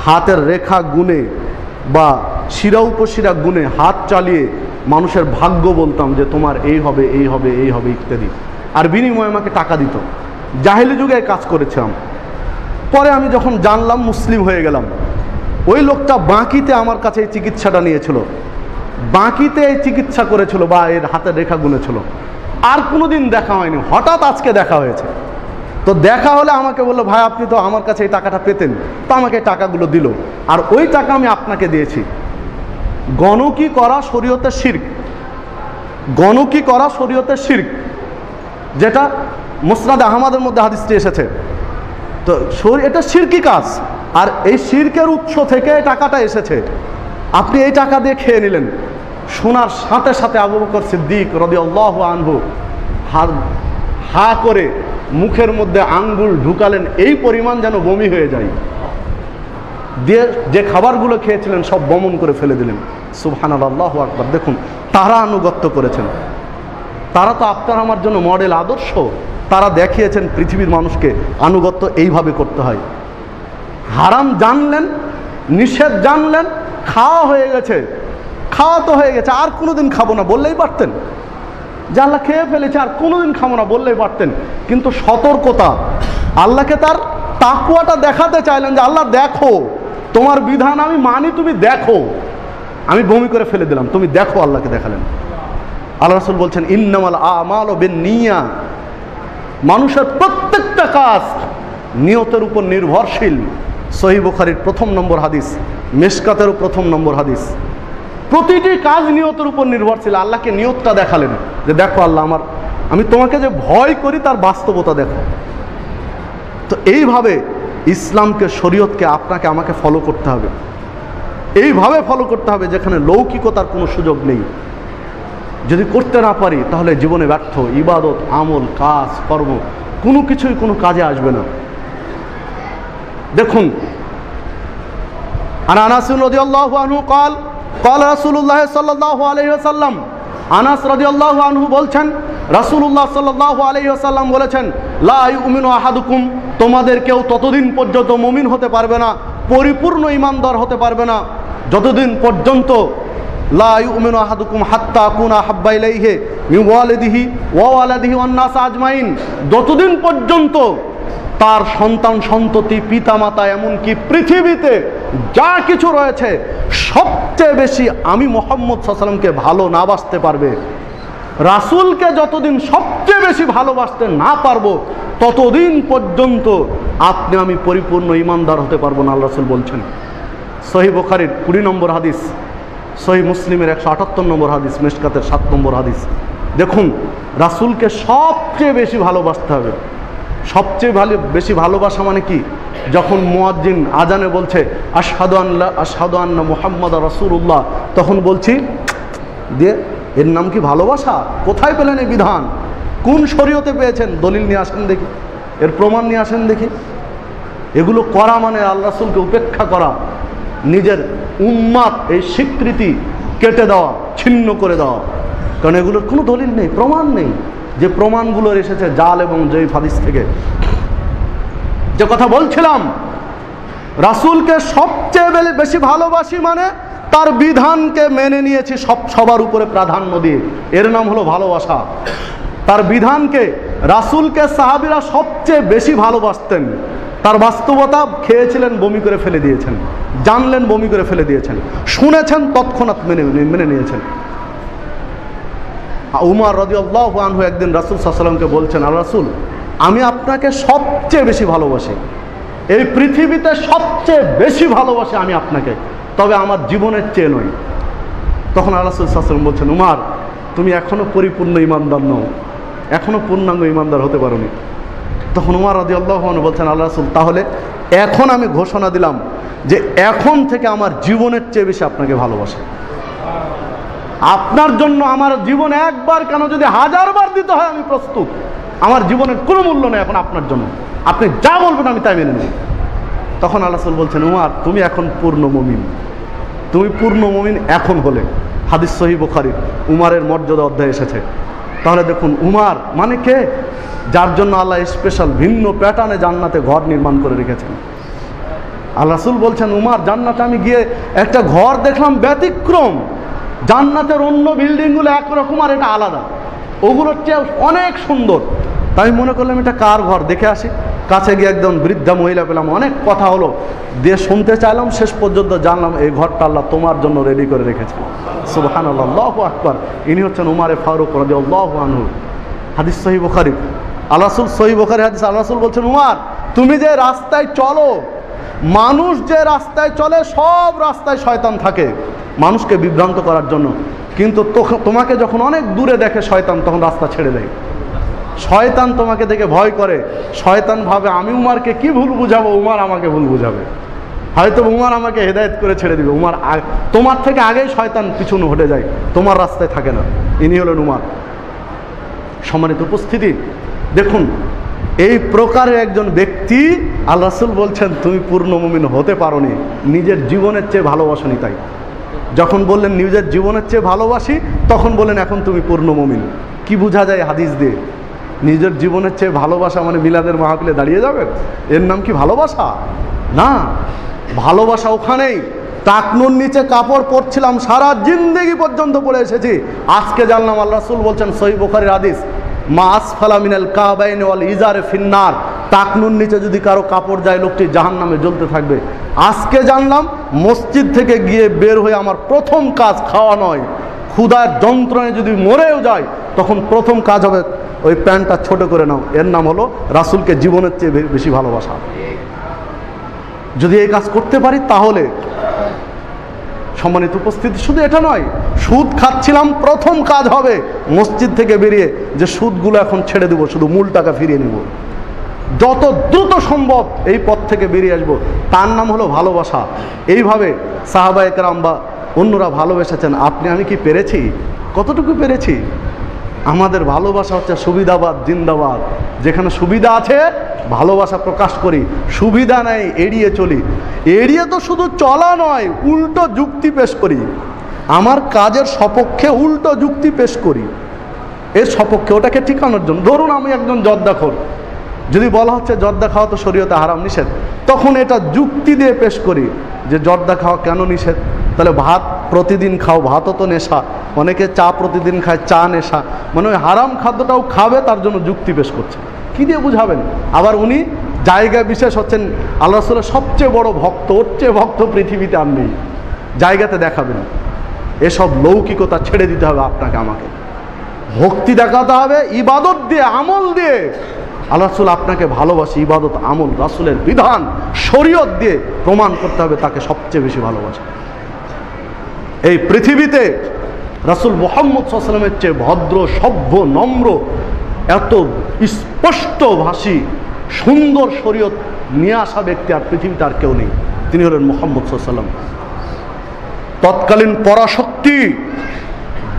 হাতের রেখা গুনে বা শিরা উপশিরা গুনে হাত চালিয়ে মানুষের ভাগ্য বলতাম যে তোমার এই হবে, এই হবে, এই হবে ইত্যাদি, আর বিনিময়ে আমাকে টাকা দিত। জাহিলি যুগে কাজ করেছিলাম। পরে আমি যখন জানলাম, মুসলিম হয়ে গেলাম। ওই লোকটা বাঁকিতে আমার কাছে এই চিকিৎসাটা নিয়েছিল, বাঁকিতে এই চিকিৎসা করেছিল বা এর হাতের রেখা গুনেছিল। আর কোনোদিন দেখা হয়নি, হঠাৎ আজকে দেখা হয়েছে। তো দেখা হলে আমাকে বললো, ভাই আপনি তো আমার কাছে এই টাকাটা পেতেন, তো আমাকে এই টাকাগুলো দিল, আর ওই টাকা আমি আপনাকে দিয়েছি। গণকি করা শরীয়তের শিরক, গণকি করা শরীয়তের শিরক, যেটা মুসনাদ আহমদের মধ্যে হাদিসটি এসেছে। তো এটা শিরকি কাজ, আর এই শিরকের উৎস থেকে টাকাটা এসেছে। আপনি এই টাকা দিয়ে খেয়ে নিলেন। শোনার সাথে সাথে আবু বকর সিদ্দিক রাদিয়াল্লাহু আনহু হা করে মুখের মধ্যে আঙ্গুল ঢুকালেন, এই পরিমাণ যেন বমি হয়ে যায়, দিয়ে যে খাবারগুলো খেয়েছিলেন সব বমন করে ফেলে দিলেন। সুবহানাল্লাহ, আল্লাহু আকবার। দেখুন, তারা আনুগত্য করেছেন। তারা তো আপনার আমার জন্য মডেল, আদর্শ। তারা দেখিয়েছেন পৃথিবীর মানুষকে আনুগত্য এইভাবে করতে হয়। হারাম জানলেন, নিষেধ জানলেন, খাওয়া হয়ে গেছে, খাওয়া তো হয়ে গেছে, আর কোনোদিন খাবো না বললেই পারতেন। যে আল্লাহ খেয়ে ফেলেছে, আর কোনোদিন খাবো না বললেই পারতেন। কিন্তু সতর্কতা, আল্লাহকে তার তাকওয়াটা দেখাতে চাইলেন যে আল্লাহ দেখো, তোমার বিধান আমি মানি, তুমি দেখো, আমি বমি করে ফেলে দিলাম, তুমি দেখো। আল্লাহকে দেখালেন। আল্লাহ রাসূল বলছেন, ইন্নামাল আমালু বিন্নিয়া, মানুষের প্রত্যেকটা কাজ নিয়তের উপর নির্ভরশীল। সহিহ বুখারীর 1 নম্বর হাদিস, মিশকাতেরও 1 নম্বর হাদিস। প্রতিটি কাজ নিয়তের উপর নির্ভরশীল। আল্লাহকে নিয়তটা দেখালেন যে দেখো আল্লাহ, আমি তোমাকে যে ভয় করি তার বাস্তবতা দেখো। তো এইভাবে ইসলামকে, শরীয়তকে আপনাকে আমাকে ফলো করতে হবে, এইভাবে ফলো করতে হবে যেখানে লৌকিকতার কোনো সুযোগ নেই। যদি করতে না পারি তাহলে জীবনে ব্যর্থ। ইবাদত, আমল, কাজ, কর্ম কোনো কিছুই কোনো কাজে আসবে না। দেখুন, আনাস রাদিয়াল্লাহু আনহু قال قال رسول الله صلى الله عليه وسلم, আনাস রাদিয়াল্লাহু আনহু বলছেন, রাসূলুল্লাহ সাল্লাল্লাহু আলাইহি ওয়াসাল্লাম বলেছেন, লা ইউমিনু আহাদুকুম, তোমাদের কেউ ততদিন পর্যন্ত মুমিন হতে পারবে না, পরিপূর্ণ ঈমানদার হতে পারবে না, যতদিন পর্যন্ত লা ইউমিনু আহাদুকুম হাত্তা আকুনা হাব্বা ইলাইহি মিন ওয়ালিদিহি ওয়া ওয়ালাদিহি ওয়ান নাস আজমাইন, যতদিন পর্যন্ত তার সন্তান সন্ততি, পিতামাতা, এমনকি পৃথিবীতে যা কিছু রয়েছে সবচেয়ে বেশি আমি মুহাম্মদ সাল্লাল্লাহু আলাইহি ওয়াসাল্লামকে ভালো না বাসতে পারবে, রাসূলকে যতদিন সবচেয়ে বেশি ভালোবাসতে না পারবো, ততদিন পর্যন্ত আপনি আমি পরিপূর্ণ ঈমানদার হতে পারবো না, আল্লাহ রাসূল বলছেন। সহিহ বুখারীর 20 নম্বর হাদিস, সহিহ মুসলিমের 178 নম্বর হাদিস, মিশকাতের 7 নম্বর হাদিস। দেখুন, রাসূলকে সবচেয়ে বেশি ভালোবাসতে হবে। সবচেয়ে বেশি ভালোবাসা মানে কি? যখন মুয়াজ্জিন আজানে বলছে আশহাদু আন্না মুহাম্মাদ রাসূলুল্লাহ, তখন বলছি দিয়ে এর নাম কি ভালোবাসা? কোথায় পেলেন এই বিধান? কোন শরীয়তে পেয়েছেন? দলিল নিয়ে আসেন দেখি, এর প্রমাণ নিয়ে আসেন দেখি। এগুলো করা মানে আল্লাহ রাসূলকে উপেক্ষা করা, নিজের উম্মাত এই স্বীকৃতি কেটে দেওয়া, ছিন্ন করে দেওয়া। কারণ এগুলোর কোনো দলিল নেই, প্রমাণ নেই। যে প্রমাণগুলো এসেছে জাল এবং জয়ীফ হাদিস থেকে। যে কথা বলছিলাম, রাসূলকে সবচেয়ে বেশি ভালোবাসি মানে তার বিধানকে মেনে নিয়েছি সবার উপরে প্রাধান্য দিয়ে, এর নাম হলো ভালোবাসা। তার বিধানকে, রাসূলকে সাহাবীরা সবচেয়ে বেশি ভালোবাসতেন। তার বাস্তবতা খেয়েছিলেন, বমি করে ফেলে দিয়েছেন, জানলেন বমি করে ফেলে দিয়েছেন, শুনেছেন তৎক্ষণাৎ মেনে নিয়েছেন। উমর রাদিয়াল্লাহু আনহু একদিন রাসূল সাল্লাল্লাহু আলাইহি ওয়াসাল্লামকে বলছেন, আল্লাহ রাসূল, আমি আপনাকে সবচেয়ে বেশি ভালোবাসি, এই পৃথিবীতে সবচেয়ে বেশি ভালোবাসি আমি আপনাকে, তবে আমার জীবনের চেয়ে নয়। তখন আল্লাহ রাসূল সাল্লাল্লাহু আলাইহি ওয়াসাল্লাম বলছেন, উমর, তুমি এখনো পরিপূর্ণ ঈমানদার নও, এখনো পূর্ণাঙ্গ ঈমানদার হতে পারোনি। তখন উমর রাদিয়াল্লাহু আনহু বলছেন, আল্লাহ রাসূল, তাহলে এখন আমি ঘোষণা দিলাম যে এখন থেকে আমার জীবনের চেয়ে বেশি আপনাকে ভালোবাসি। আপনার জন্য আমার জীবন একবার কেন, যদি 1000 বার দিতে হয় আমি প্রস্তুত। আমার জীবনের কোনো মূল্য নেই এখন আপনার জন্য, আপনি যা বলবেন আমি তাই মেনে নেব। তখন আল্লাহ রাসূল বলছেন, উমর, তুমি এখন পূর্ণ মুমিন, তুমি পূর্ণ মুমিন এখন হলে। হাদিস সহিহ বুখারী, উমরের মর্যাদা অধ্যায় এসেছে। তাহলে দেখুন, উমর মানে কে? যার জন্য আল্লাহ স্পেশাল ভিন্ন প্যাটার্নে জান্নাতে ঘর নির্মাণ করে রেখেছেন। আল্লাহ রাসূল বলছেন, উমর, জান্নাতে আমি গিয়ে একটা ঘর দেখলাম ব্যতিক্রম। জান্নাতের অন্য বিল্ডিংগুলো একরকম আর এটা আলাদা, ওগুলোর চেয়ে অনেক সুন্দর। তাই মনে করলাম এটা কার ঘর, দেখে আসি। কাছে গিয়ে একদম বৃদ্ধা মহিলা পেলাম, অনেক কথা হলো, দিয়ে শুনতে চাইলাম, শেষ পর্যন্ত জানলাম এই ঘরটা আল্লাহ তোমার জন্য রেডি করে রেখেছেন। সুবহানাল্লাহ, আল্লাহু আকবার। ইনি হচ্ছেন উমরে ফারুক রাদিয়াল্লাহু আনহু। হাদিস সহিহ বুখারী, আল্লাহ রাসূল, সহিহ বুখারী হাদিস, আল্লাহ রাসূল বলছেন, উমর, তুমি যে রাস্তায় চলো, মানুষ যে রাস্তায় চলে সব রাস্তায় শয়তান থাকে মানুষকে বিভ্রান্ত করার জন্য, কিন্তু তোমাকে যখন অনেক দূরে দেখে শয়তান, তখন রাস্তা ছেড়ে দেয়। শয়তান তোমাকে দেখে ভয় করে, শয়তান ভাবে আমি উমরকে কি ভুল বুঝাবো, উমর আমাকে ভুল বুঝাবে, হয়তো উমর আমাকে হেদায়েত করে ছেড়ে দিবে। উমর তোমার থেকে আগেই শয়তান পিছনে হটে যায়, তোমার রাস্তায় থাকে না। ইনি হলেন উমর। সম্মানিত উপস্থিতি, দেখুন এই প্রকারের একজন ব্যক্তি, আল্লাহ রাসূল বলছেন তুমি পূর্ণ মুমিন হতে পারোনি, নিজের জীবনের চেয়ে ভালোবাসনি। তাই যখন বললেন নিজের জীবনের চেয়ে ভালোবাসি, তখন বললেন এখন তুমি পূর্ণ মুমিন। কি বোঝা যায় হাদিস দিয়ে? নিজের জীবনের চেয়ে ভালোবাসা মানে মিলাদের মাহফিলে দাঁড়িয়ে যাবেন, এর নাম কি ভালোবাসা? না, ভালোবাসা ওখানেই। টাকনুর নিচে কাপড় পরছিলাম, সারা জিন্দেগি পর্যন্ত পরে এসেছি, আজকে জানলাম আল্লাহ রাসূল বলছেন সহিহ বুখারীর হাদিস, মা আসফালা মিনাল কাবাইন ওয়াল ইজারে ফিন্নার, টাকনুর নিচে যদি কারো কাপড় যায় লোকটি জাহান্নামে জ্বলতে থাকবে। আজকে জানলাম মসজিদ থেকে গিয়ে বের হয়ে আমার প্রথম কাজ খাওয়া নয়, ক্ষুধার যন্ত্রণায় যদি মরেও যায় তখন প্রথম কাজ হবে ওই প্যান্টটা ছোট করে নাও। এর নাম হলো রাসূলকে জীবনের চেয়ে বেশি ভালোবাসা। যদি এই কাজ করতে পারি তাহলে, সম্মানিত উপস্থিতি, শুধু এটা নয়, সুদ খাচ্ছিলাম, প্রথম কাজ হবে মসজিদ থেকে বেরিয়ে যে সুদগুলো এখন ছেড়ে দেবো, শুধু মূল টাকা ফিরিয়ে নেব, যত দ্রুত সম্ভব এই পথ থেকে বেরিয়ে আসবো। তার নাম হলো ভালোবাসা। এইভাবে সাহাবায়ে কেরাম বা অন্যরা ভালোবেসেছেন। আপনি আমি কি পেরেছি? কতটুকু পেরেছি? আমাদের ভালোবাসা হচ্ছে সুবিধাবাদ জিন্দাবাদ। যেখানে সুবিধা আছে ভালোবাসা প্রকাশ করি, সুবিধা নাই এড়িয়ে চলি। এড়িয়ে তো শুধু চলা নয়, উল্টো যুক্তি পেশ করি, আমার কাজের সপক্ষে উল্টো যুক্তি পেশ করি এর সপক্ষে, ওটাকে ঠিকানোর জন্য। ধরুন আমি একজন জর্দাখোর, যদি বলা হচ্ছে জর্দা খাওয়া তো শরীয়তে হারাম নিষেধ, তখন এটা যুক্তি দিয়ে পেশ করি যে জর্দা খাওয়া কেন নিষেধ। তাহলে ভাত প্রতিদিন খাও, ভাতও তো নেশা, অনেকে চা প্রতিদিন খায়, চা নেশা, মানে ওই হারাম খাদ্যটাও খাবে, তার জন্য যুক্তি পেশ করছে। কী দিয়ে বুঝাবেন? আবার উনি জায়গা বিশেষ হচ্ছেন আল্লাহ রাসূলের সবচেয়ে বড় ভক্ত, ওর চেয়ে ভক্ত পৃথিবীতে আর নেই, জায়গাতে দেখাবেন। এসব লৌকিকতা ছেড়ে দিতে হবে আপনাকে আমাকে, ভক্তি দেখাতে হবে ইবাদত দিয়ে, আমল দিয়ে। আল্লাহ রাসূল আপনাকে ভালোবাসি, ইবাদত আমল রাসূলের বিধান শরীয়ত দিয়ে প্রমাণ করতে হবে তাকে সবচেয়ে বেশি ভালোবাসে। এই পৃথিবীতে রাসূল মুহাম্মদ সাল্লাল্লাহু আলাইহি ওয়াসাল্লামের চেয়ে ভদ্র, সভ্য, নম্র, এত স্পষ্টভাষী সুন্দর শরীয়ত নিয়ে আসা ব্যক্তি আর পৃথিবীতে আর কেউ নেই, তিনি হলেন মুহাম্মদ সাল্লাল্লাহু আলাইহি ওয়াসাল্লাম। তৎকালীন পরাশক্তি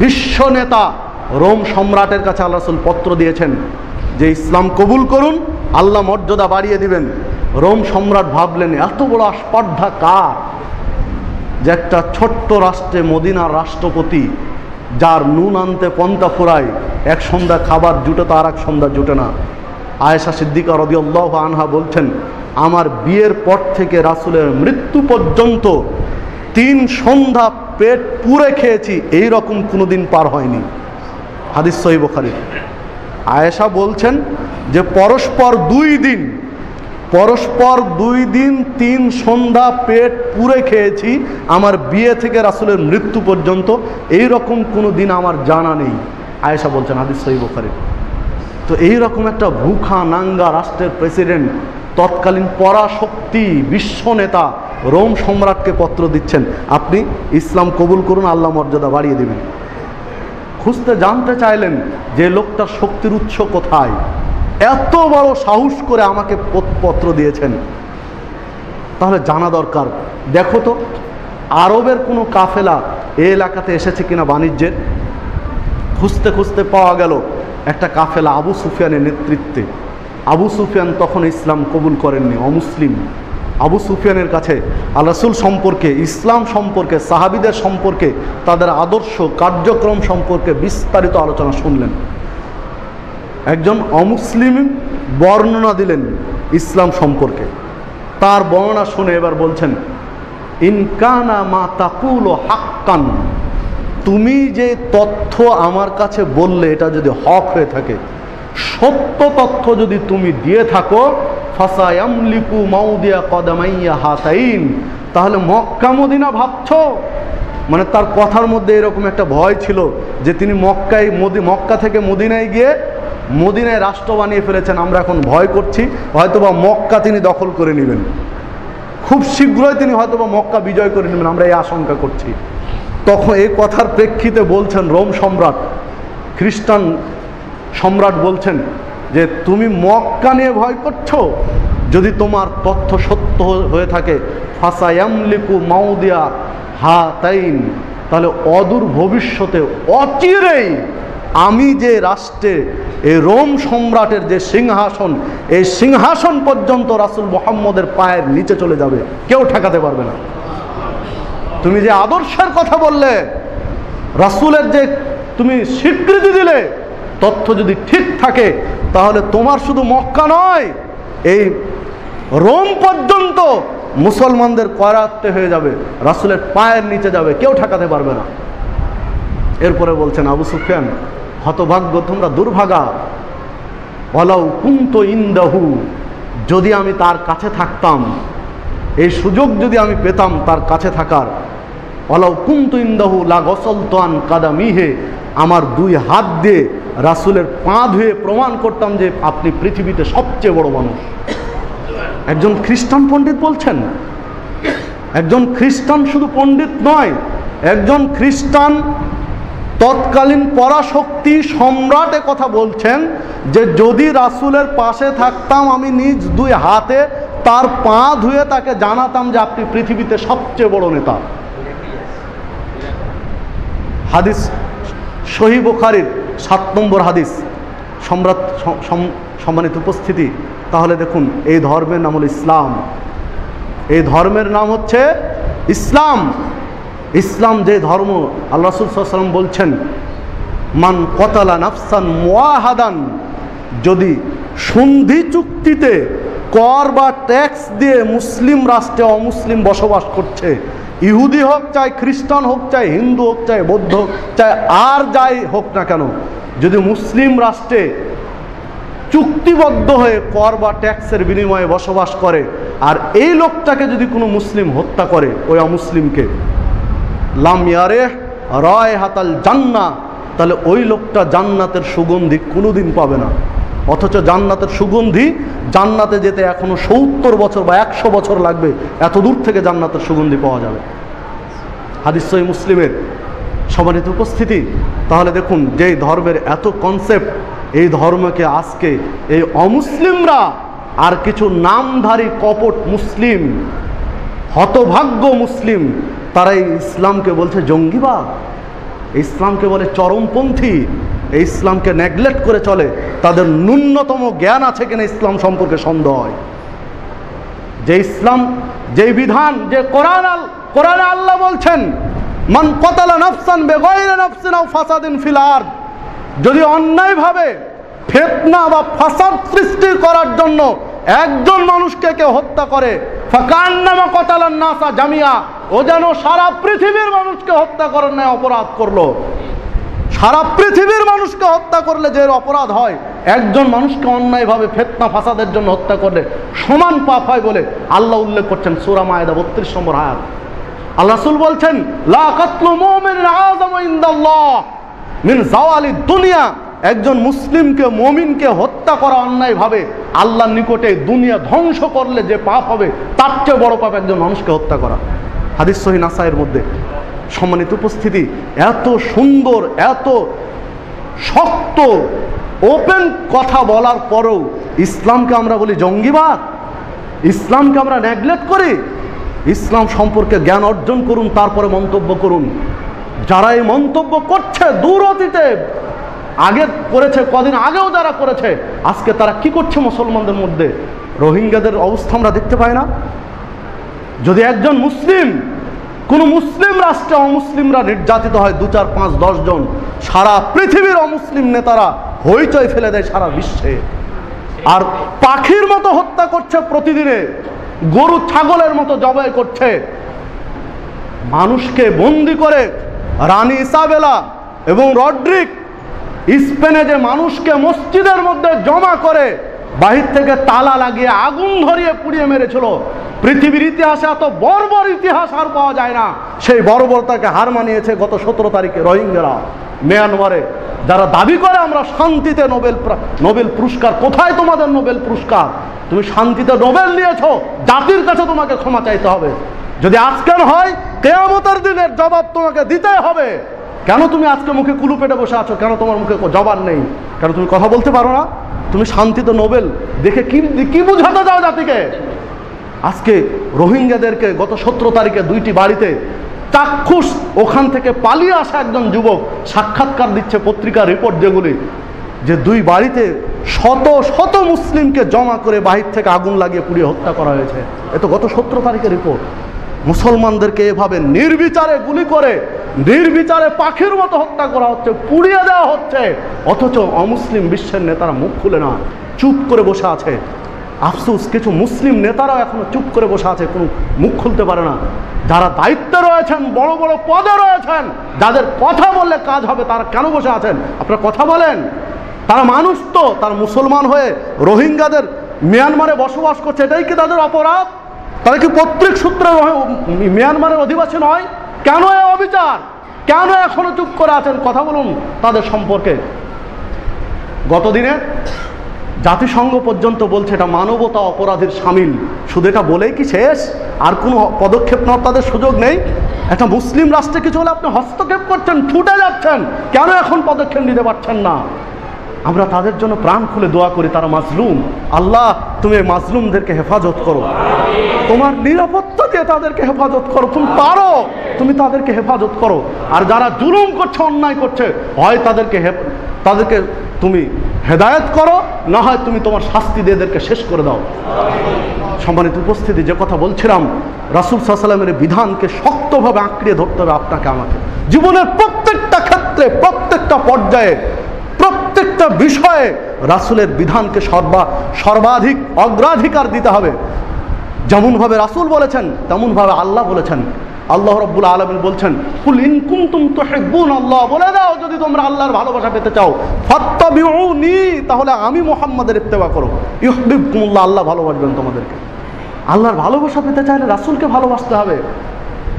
বিশ্ব নেতা রোম সম্রাটের কাছে আল্লাহ রাসূল পত্র দিয়েছেন যে ইসলাম কবুল করুন, আল্লাহ মর্যাদা বাড়িয়ে দিবেন। রোম সম্রাট ভাবলেন এত বড় স্পর্ধা কার, যে একটা ছোট্ট রাষ্ট্রে মদিনার রাষ্ট্রপতি, যার নুন আনতে পন্থা ফুরায়, এক সন্ধ্যা খাবার জুটে তো আর এক সন্ধ্যা জুটে না। আয়েশা সিদ্দিকা রাদিয়াল্লাহু আনহা বলছেন, আমার বিয়ের পর থেকে রাসূলের মৃত্যু পর্যন্ত 3 সন্ধ্যা পেট পুরে খেয়েছি, এই রকম কোনোদিন পার হয়নি। হাদিস সহিহ বুখারী। আয়েশা বলছেন যে পরস্পর 2 দিন 3 সন্ধ্যা পেট পুরে খেয়েছি, আমার বিয়ে থেকে রাসূলের মৃত্যু পর্যন্ত এই রকম কোনো দিন আমার জানা নেই। আয়েশা বলছেন, হাদিস সহিহ বুখারী। তো এই রকম একটা ভুখা নাঙ্গা রাষ্ট্রের প্রেসিডেন্ট, তৎকালীন পরাশক্তি বিশ্ব নেতা রোম সম্রাটকে পত্র দিচ্ছেন, আপনি ইসলাম কবুল করুন, আল্লাহ মর্যাদা বাড়িয়ে দেবেন। খুঁজতে জানতে চাইলেন যে লোকটার শক্তির উৎস কোথায়, এত বড় সাহস করে আমাকে পত্র দিয়েছেন, তাহলে জানা দরকার। দেখো তো আরবের কোনো কাফেলা এই এলাকাতে এসেছে কিনা বাণিজ্যের। খুঁজতে খুঁজতে পাওয়া গেল একটা কাফেলা আবু সুফিয়ানের নেতৃত্বে। আবু সুফিয়ান তখন ইসলাম কবুল করেননি, অমুসলিম। আবু সুফিয়ানের কাছে আল্লাহ রাসূল সম্পর্কে, ইসলাম সম্পর্কে, সাহাবীদের সম্পর্কে, তাদের আদর্শ কার্যক্রম সম্পর্কে বিস্তারিত আলোচনা শুনলেন। একজন অমুসলিম বর্ণনা দিলেন ইসলাম সম্পর্কে। তার বর্ণনা শুনে এবার বলছেন, ইনকানা মা তাকুলু হাক্কান, তুমি যে তথ্য আমার কাছে বললে এটা যদি হক হয়ে থাকে, সত্য তথ্য যদি তুমি দিয়ে থাকো, ফাসায়ামলিকু মাউদিয়া কদামাইয়া হাতাইন, তাহলে মক্কা মদিনা ভাবছো। মানে তার কথার মধ্যে এরকম একটা ভয় ছিল যে তিনি মক্কা থেকে মদিনায় গিয়ে মদিনায় রাষ্ট্র বানিয়ে ফেলেছেন, আমরা এখন ভয় করছি হয়তোবা মক্কা তিনি দখল করে নেবেন, খুব শীঘ্রই তিনি হয়তোবা মক্কা বিজয় করে নেবেন, আমরা এই আশঙ্কা করছি। তখন এই কথার প্রেক্ষিতে বলছেন রোম সম্রাট, খ্রিস্টান সম্রাট বলছেন যে তুমি মক্কা নিয়ে ভয় করছো, যদি তোমার তথ্য সত্য হয়ে থাকে, ফাসায়ামলিকু মাউদিয়া হাতাইন, তাহলে অদূর ভবিষ্যতে অচিরেই আমি যে রাষ্ট্রে এই রোম সম্রাটের যে সিংহাসন, এই সিংহাসন পর্যন্ত রাসূল মুহাম্মদের পায়ের নিচে চলে যাবে, কেউ ঠেকাতে পারবে না। তুমি যে আদর্শের কথা বললে, রাসূলের যে তুমি স্বীকৃতি দিলে, তথ্য যদি ঠিক থাকে, তাহলে তোমার শুধু মক্কা নয়, এই রোম পর্যন্ত মুসলমানদের করায়ত্তে হয়ে যাবে, রাসূলের পায়ের নিচে যাবে, কেউ ঠেকাতে পারবে না। এরপরে বলছেন আবু সুফিয়ান, হতভাগ্য তোমরা দুর্ভাগা, ওয়ালাউ কুনতু ইনদাহু, যদি আমি তার কাছে থাকতাম, এই সুযোগ যদি আমি পেতাম তার কাছে থাকার, ওয়ালাউ কুনতু ইনদাহু লা গসলতু আন কাদামিহি, আমার 2 হাত দিয়ে রাসূলের পা ধুয়ে প্রমাণ করতাম যে আপনি পৃথিবীতে সবচেয়ে বড় মানুষ। একজন খ্রিস্টান পণ্ডিত বলছেন, একজন খ্রিস্টান শুধু পণ্ডিত নয়, একজন খ্রিস্টান তৎকালীন পরাশক্তি সম্রাট কথা বলছেন যে যদি রাসূলের পাশে থাকতাম, আমি নিজ 2 হাতে তার পা ধুয়ে তাকে জানাতাম যে আপনি পৃথিবীতে সবচেয়ে বড় নেতা। হাদিস সহিহ বুখারীর 7 নম্বর হাদিস। সম্মানিত উপস্থিতি, তাহলে দেখুন এই ধর্মের নাম হল ইসলাম, এই ধর্মের নাম হচ্ছে ইসলাম। ইসলাম যে ধর্ম, আল্লাহ রাসূল সাল্লাল্লাহু আলাইহি ওয়াসাল্লাম বলছেন, মান কতালা নাফসান মুআহাদান, যদি সন্ধি চুক্তিতে কর বা ট্যাক্স দিয়ে মুসলিম রাষ্ট্রে অমুসলিম বসবাস করছে, ইহুদি হোক, চাই খ্রিস্টান হোক, চাই হিন্দু হোক, চাই বৌদ্ধ হোক, চাই আর যাই হোক না কেন, যদি মুসলিম রাষ্ট্রে চুক্তিবদ্ধ হয়ে কর বা ট্যাক্সের বিনিময়ে বসবাস করে, আর এই লোকটাকে যদি কোনো মুসলিম হত্যা করে, ওই অমুসলিমকে, লাম ইয়ারে রায়হাতাল জান্নাহ, তাহলে ওই লোকটা জান্নাতের সুগন্ধি কোনোদিন পাবে না। অথচ জান্নাতের সুগন্ধি, জান্নাতে যেতে এখনো 70 বছর বা 100 বছর লাগবে, এত দূর থেকে জান্নাতের সুগন্ধি পাওয়া যাবে। হাদিস সহিহ মুসলিমের। সম্মানিত উপস্থিতি, তাহলে দেখুন যেই ধর্মের এত কনসেপ্ট, এই ধর্মকে আজকে এই অমুসলিমরা আর কিছু নামধারী কপট মুসলিম, হতভাগ্য মুসলিম, তারা এই ইসলামকে বলছে জঙ্গিবাদ, ইসলামকে বলে চরমপন্থী, এই ইসলামকে নেগলেক্ট করে চলে। তাদের ন্যূনতম জ্ঞান আছে কিনা ইসলাম সম্পর্কে সন্দেহ হয়। যে ইসলাম, যে বিধান, যে কোরআনে আল্লাহ বলছেন মান কতালা নাফসান বিগাইরি নাফসিন আও ফাসাদিন ফিল আরদ, যদি অন্যায়ভাবে ফিতনা বা ফাসাদ সৃষ্টি করার জন্য একজন মানুষকে কেউ হত্যা করে, ফাকান্নামা কতালান নাসা জামিয়া, ও যেন সারা পৃথিবীর মানুষকে হত্যা করার ন্যায় অপরাধ করলো। সারা পৃথিবীর মানুষকে হত্যা করলে যে অপরাধ হয়, একজন মানুষকে অন্যায়ভাবে ফিতনা ফাসাদের জন্য হত্যা করলে সমান পাপ হয় বলে আল্লাহ উল্লেখ করছেন সূরা মায়েদা 32 নম্বর আয়াত। আল্লাহ রাসূল বলছেন লা কাতলু মুমিনিন আযামু ইনদাল্লাহ মিন যাওয়ালিদ দুনিয়া, একজন মুসলিমকে, মুমিনকে হত্যা করা অন্যায়ভাবে আল্লাহর নিকটে দুনিয়া ধ্বংস করলে যে পাপ হবে, তার চেয়ে বড় পাপ একজন মানুষকে হত্যা করা। হাদিস সহিহ নাসাইয়ের মধ্যে। সম্মানিত উপস্থিতি, এত সুন্দর, এত শক্ত ওপেন কথা বলার পরেও ইসলামকে আমরা বলি জঙ্গিবাদ, ইসলামকে আমরা নেগলেক্ট করি। ইসলাম সম্পর্কে জ্ঞান অর্জন করুন, তারপরে মন্তব্য করুন। যারা এই মন্তব্য করছে দূর অতীতে আগে করেছে, কদিন আগেও যারা করেছে, আজকে তারা কি করছে মুসলমানদের মধ্যে? রোহিঙ্গাদের অবস্থা আমরা দেখতে পাই না? যদি একজন মুসলিম, কোন মুসলিম রাষ্ট্রে অমুসলিমরা নির্যাতিত হয় 2, 4, 5, 10 জন, সারা পৃথিবীর অমুসলিম নেতারা হইচই ফেলে দেয় সারা বিশ্বে। আর পাখির মতো হত্যা করছে প্রতিদিনে, গরু ছাগলের মতো জবাই করছে, মানুষকে বন্দি করে। রানী ইসাবেলা এবং রড্রিক স্পেনে যে মানুষকে মসজিদের মধ্যে জমা করে বাহির থেকে তালা লাগিয়ে আগুন ধরিয়ে পুড়িয়ে মেরেছিল, পৃথিবীর ইতিহাসে এত বর্বর ইতিহাস আর পাওয়া যায় না। সেই বর্বরতাকে হার মানিয়েছে গত 17 তারিখে রোহিঙ্গারা মিয়ানমারে, যারা দাবি করে আমরা শান্তিতে নোবেল পুরস্কার। কোথায় তোমাদের নোবেল পুরস্কার? তুমি শান্তিতে নোবেল নিয়েছো, জাতির কাছে তোমাকে ক্ষমা চাইতে হবে। যদি আজকের হয়, কিয়ামতের দিনের জবাব তোমাকে দিতে হবে। কেন তুমি আজকে মুখে কুলু পেটে বসে আছো? কেন তোমার মুখে জবাব নেই? কেন তুমি কথা বলতে পারো না? তুমি শান্তিতে নোবেল দেখে কি বুঝাতে যাও জাতিকে? আজকে রোহিঙ্গাদেরকে গত 17 তারিখে 2টি বাড়িতে চাক্ষুষ ওখান থেকে পালিয়ে আসা একজন যুবক সাক্ষাৎকার দিচ্ছে, পত্রিকার রিপোর্ট যেগুলি, যে 2 বাড়িতে শত শত মুসলিমকে জমা করে বাহির থেকে আগুন লাগিয়ে পুড়িয়ে হত্যা করা হয়েছে। এ তো গত 17 তারিখের রিপোর্ট। মুসলমানদেরকে এভাবে নির্বিচারে গুলি করে, নির্বিচারে পাখির মতো হত্যা করা হচ্ছে, পুড়িয়ে দেওয়া হচ্ছে, অথচ অমুসলিম বিশ্বের নেতারা মুখ খুলে না, চুপ করে বসে আছে। আফসোস, কিছু মুসলিম নেতারাও এখনো চুপ করে বসে আছে, কোনো মুখ খুলতে পারে না। যারা দায়িত্বে রয়েছেন, বড় বড় পদে রয়েছেন, যাদের কথা বললে কাজ হবে, তারা কেন বসে আছেন? আপনারা কথা বলেন। তারা মানুষ তো, তারা মুসলমান হয়ে রোহিঙ্গাদের মিয়ানমারে বসবাস করছে, এটাই কি তাদের অপরাধ? তারা কি পৈতৃক সূত্রে মিয়ানমারের অধিবাসী নয়? কেন এ অবিচার? কেন এখনো চুপ করে আছেন? কথা বলুন তাদের সম্পর্কে। গতদিনে জাতিসংঘ পর্যন্ত বলছে এটা মানবতা অপরাধের শামিল। শুধু এটা বলেই কি শেষ? আর কোনো পদক্ষেপ নেওয়ার তাদের সুযোগ নেই? একটা মুসলিম রাষ্ট্রে কিছু হলে আপনি হস্তক্ষেপ করছেন, ছুটে যাচ্ছেন, কেন এখন পদক্ষেপ নিতে পারছেন না? আমরা তাদের জন্য প্রাণ খুলে দোয়া করি, তারা মাজলুম। আল্লাহ, তুমি মাজলুমদেরকে হেফাজত করো, তোমার নিরাপত্তা দিয়ে তাদেরকে হেফাজত করো। তুমি পারো, তুমি তাদেরকে হেফাজত করো। আর যারা জুলুম করছে, অন্যায় করছে, হয় তাদেরকে তুমি হেদায়েত করো, না হয় তুমি তোমার শাস্তি দিয়ে এদেরকে শেষ করে দাও। সম্মানিত উপস্থিতি, যে কথা বলছিলাম, রাসূল সাল্লাল্লাহু আলাইহি ওয়াসাল্লামের বিধানকে শক্তভাবে আঁকড়িয়ে ধরতে হবে আপনাকে আমাকে। জীবনের প্রত্যেকটা ক্ষেত্রে, প্রত্যেকটা পর্যায়ে, প্রত্যেকটা বিষয়ে রাসূলের বিধানকে সর্বাধিক অগ্রাধিকার দিতে হবে। যেমনভাবে রাসূল বলেছেন, তেমনভাবে আল্লাহ বলেছেন। আল্লাহ রাব্বুল আলামিন বলছেন, কুল ইন কুনতুম তুহিব্বুনাল্লাহ, বলে দাও যদি তোমরা আল্লাহর ভালোবাসা পেতে চাও, ফাত্তাবিউনি, তাহলে আমি মুহাম্মাদের ইত্তেবা করো, ইউহিব্বুকুমুল্লাহ, আল্লাহ ভালোবাসবেন তোমাদেরকে। আল্লাহর ভালোবাসা পেতে চাইলে রাসূলকে ভালোবাসতে হবে।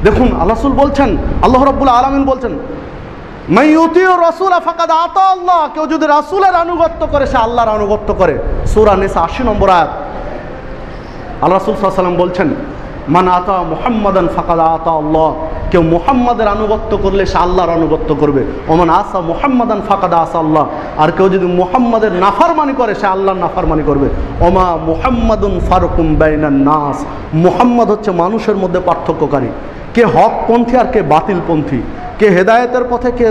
দেখুন রাসূল বলছেন, আল্লাহ রাব্বুল আলামিন বলছেন, মান ইউতিউর রাসূলা ফাকাদ আতা আল্লাহ, কেউ যদি রাসূলের আনুগত্য করে সে আল্লাহর আনুগত্য করে। সূরা নিসা 80 নম্বর আয়াত। আল্লাহ রাসূল সাল্লাল্লাহু আলাইহি ওয়াসাল্লাম বলছেন, মান আতা মুহাম্মাদান ফাকাদ আতা আল্লাহ, কেউ মুহাম্মাদের আনুগত্য করলে সে আল্লাহর আনুগত্য করবে। ওমান আসা মুহাম্মাদান ফাকাদ আসা আল্লাহ, আর কেউ যদি মুহাম্মাদের নাফরমানি করে সে আল্লাহর নাফরমানি করবে। ওমা মুহাম্মাদুন ফারুকুম বাইনান নাস, মুহাম্মদ হচ্ছে মানুষের মধ্যে পার্থক্যকারী, কে হকপন্থী আর কে বাতিলপন্থী, কে হেদায়েতের পথে কে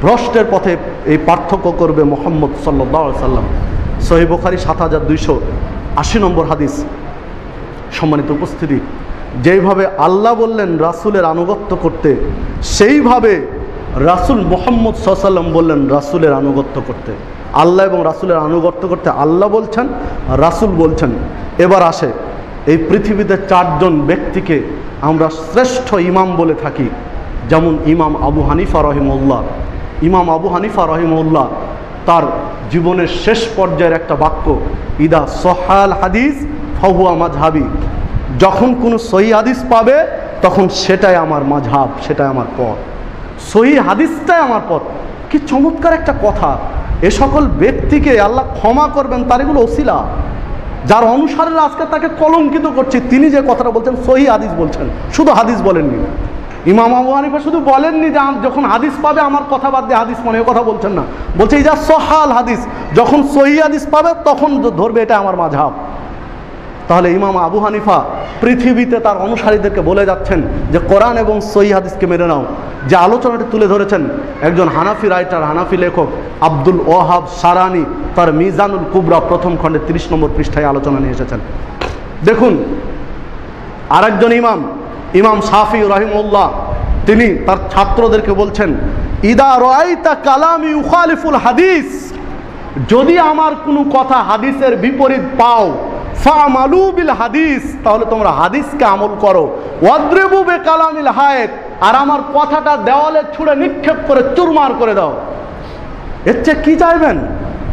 ভ্রষ্টের পথে, এই পার্থক্য করবে মুহাম্মদ সাল্লাল্লাহু আলাইহি সাল্লাম। সহিহ বুখারী 7280 নম্বর হাদিস। সম্মানিত উপস্থিতি, যেইভাবে আল্লাহ বললেন রাসূলের আনুগত্য করতে, সেইভাবে রাসূল মুহাম্মদ সাল্লাল্লাহু আলাইহি সাল্লাম বললেন রাসূলের আনুগত্য করতে। আল্লাহ এবং রাসূলের আনুগত্য করতে আল্লাহ বলছেন, রাসূল বলছেন। এবার আসে, এই পৃথিবীতে 4 জন ব্যক্তিকে আমরা শ্রেষ্ঠ ইমাম বলে থাকি, যেমন ইমাম আবু হানিফা রহিমাহুল্লাহ। ইমাম আবু হানিফা রহিমাহুল্লাহ তার জীবনের শেষ পর্যায়ের একটা বাক্য, ইদা সহাল হাদিস ফাহুয়া মাযহাবি, যখন কোনো সহি হাদিস পাবে তখন সেটাই আমার মাযহাব, সেটাই আমার পথ, সহি হাদিসটাই আমার পথ। কি চমৎকার একটা কথা! এ সকল ব্যক্তিকে আল্লাহ ক্ষমা করবেন, তার এগুলো ওসিলা, যার অনুসারীরা আজকে তাকে কলঙ্কিত করছে। তিনি যে কথাটা বলছেন সহি হাদিস বলছেন, শুধু হাদিস বলেননি। ইমাম আবু হানিফা শুধু বলেননি যে যখন হাদিস পাবে আমার কথা বাদ দিয়ে হাদিস মানে, কথা বলছেন না, বলছে এই যা সহাল হাদিস, যখন সহি হাদিস পাবে তখন ধরবে এটা আমার মাযহাব। তাহলে ইমাম আবু হানিফা পৃথিবীতে তার অনুসারীদেরকে বলে যাচ্ছেন যে কোরআন এবং সহি হাদিসকে মেনে নাও। যে আলোচনাটি তুলে ধরেছেন একজন হানাফি রাইটার, হানাফি লেখক আব্দুল ওয়াহাব সারানি, তার মিজানুল কুবরা প্রথম খণ্ডে 30 নম্বর পৃষ্ঠায় আলোচনা নিয়ে এসেছেন। দেখুন, আরেকজন ইমাম, ইমাম শাফি রাহিমাহুল্লাহ, তিনি তার ছাত্রদেরকে বলছেন, ইদা রাআইতা কালামি ইউখালিফুল হাদিস, যদি আমার কোনো কথা হাদিসের বিপরীত পাও, ফামালু বিল হাদিস, তাহলে তোমরা হাদিসকে আমল করো। ওয়াদরিবু বিকালামিল হায়েত, আর আমার কথাটা দেওয়ালে ছুঁড়ে নিক্ষেপ করে চুরমার করে দাও। এর চেয়ে কি চাইবেন?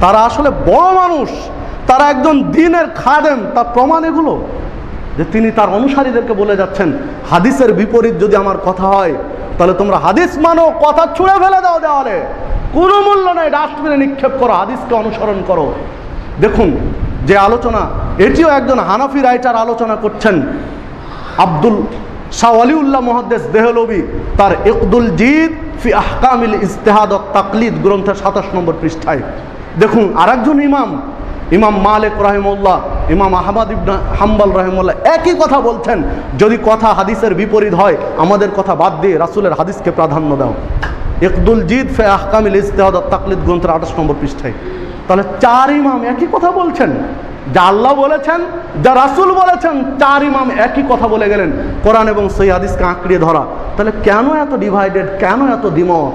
তারা আসলে বড় মানুষ, তারা একজন দ্বীনের খাদেম, তার প্রমাণ এগুলো যে তিনি তার অনুসারীদেরকে বলে যাচ্ছেন হাদিসের বিপরীত যদি আমার কথা হয় তাহলে তোমরা হাদিস মানো, কথা ছুঁড়ে ফেলে দাও দেওয়ালে, কোনো মূল্য নেই, ডাস্টবিনে নিক্ষেপ করো, হাদিসকে অনুসরণ করো। দেখুন যে আলোচনা, এটিও একজন হানাফি রাইটার আলোচনা করছেন, আব্দুল শাহ ওয়ালিউল্লাহ মুহাদ্দিস দেহলভী, তার ইকদুল জিদ ফি আহকামিল ইজতিহাদ ওয়াত তাকলিদ গ্রন্থের 27 নম্বর পৃষ্ঠায়। দেখুন আরেকজন ইমাম, ইমাম মালিক রাহিমাহুল্লাহ, ইমাম আহমদ ইবনে হাম্বল রাহিমাহুল্লাহ একই কথা বলছেন, যদি কথা হাদিসের বিপরীত হয় আমাদের কথা বাদ দিয়ে রাসূলের হাদিসকে প্রাধান্য দাও। ইকদুল জিদ ফি আহকামিল ইজতিহাদ ওয়াত তাকলিদ গ্রন্থের 28 নম্বর পৃষ্ঠায়। তাহলে 4 ইমাম একই কথা বলছেন, যা আল্লাহ বলেছেন, যা রাসূল বলেছেন, 4 ইমাম একই কথা বলে গেলেন, কোরআন এবং সহিহ হাদিসকে আঁকড়িয়ে ধরা। তাহলে কেন এত ডিভাইডেড, কেন এত দ্বিমত?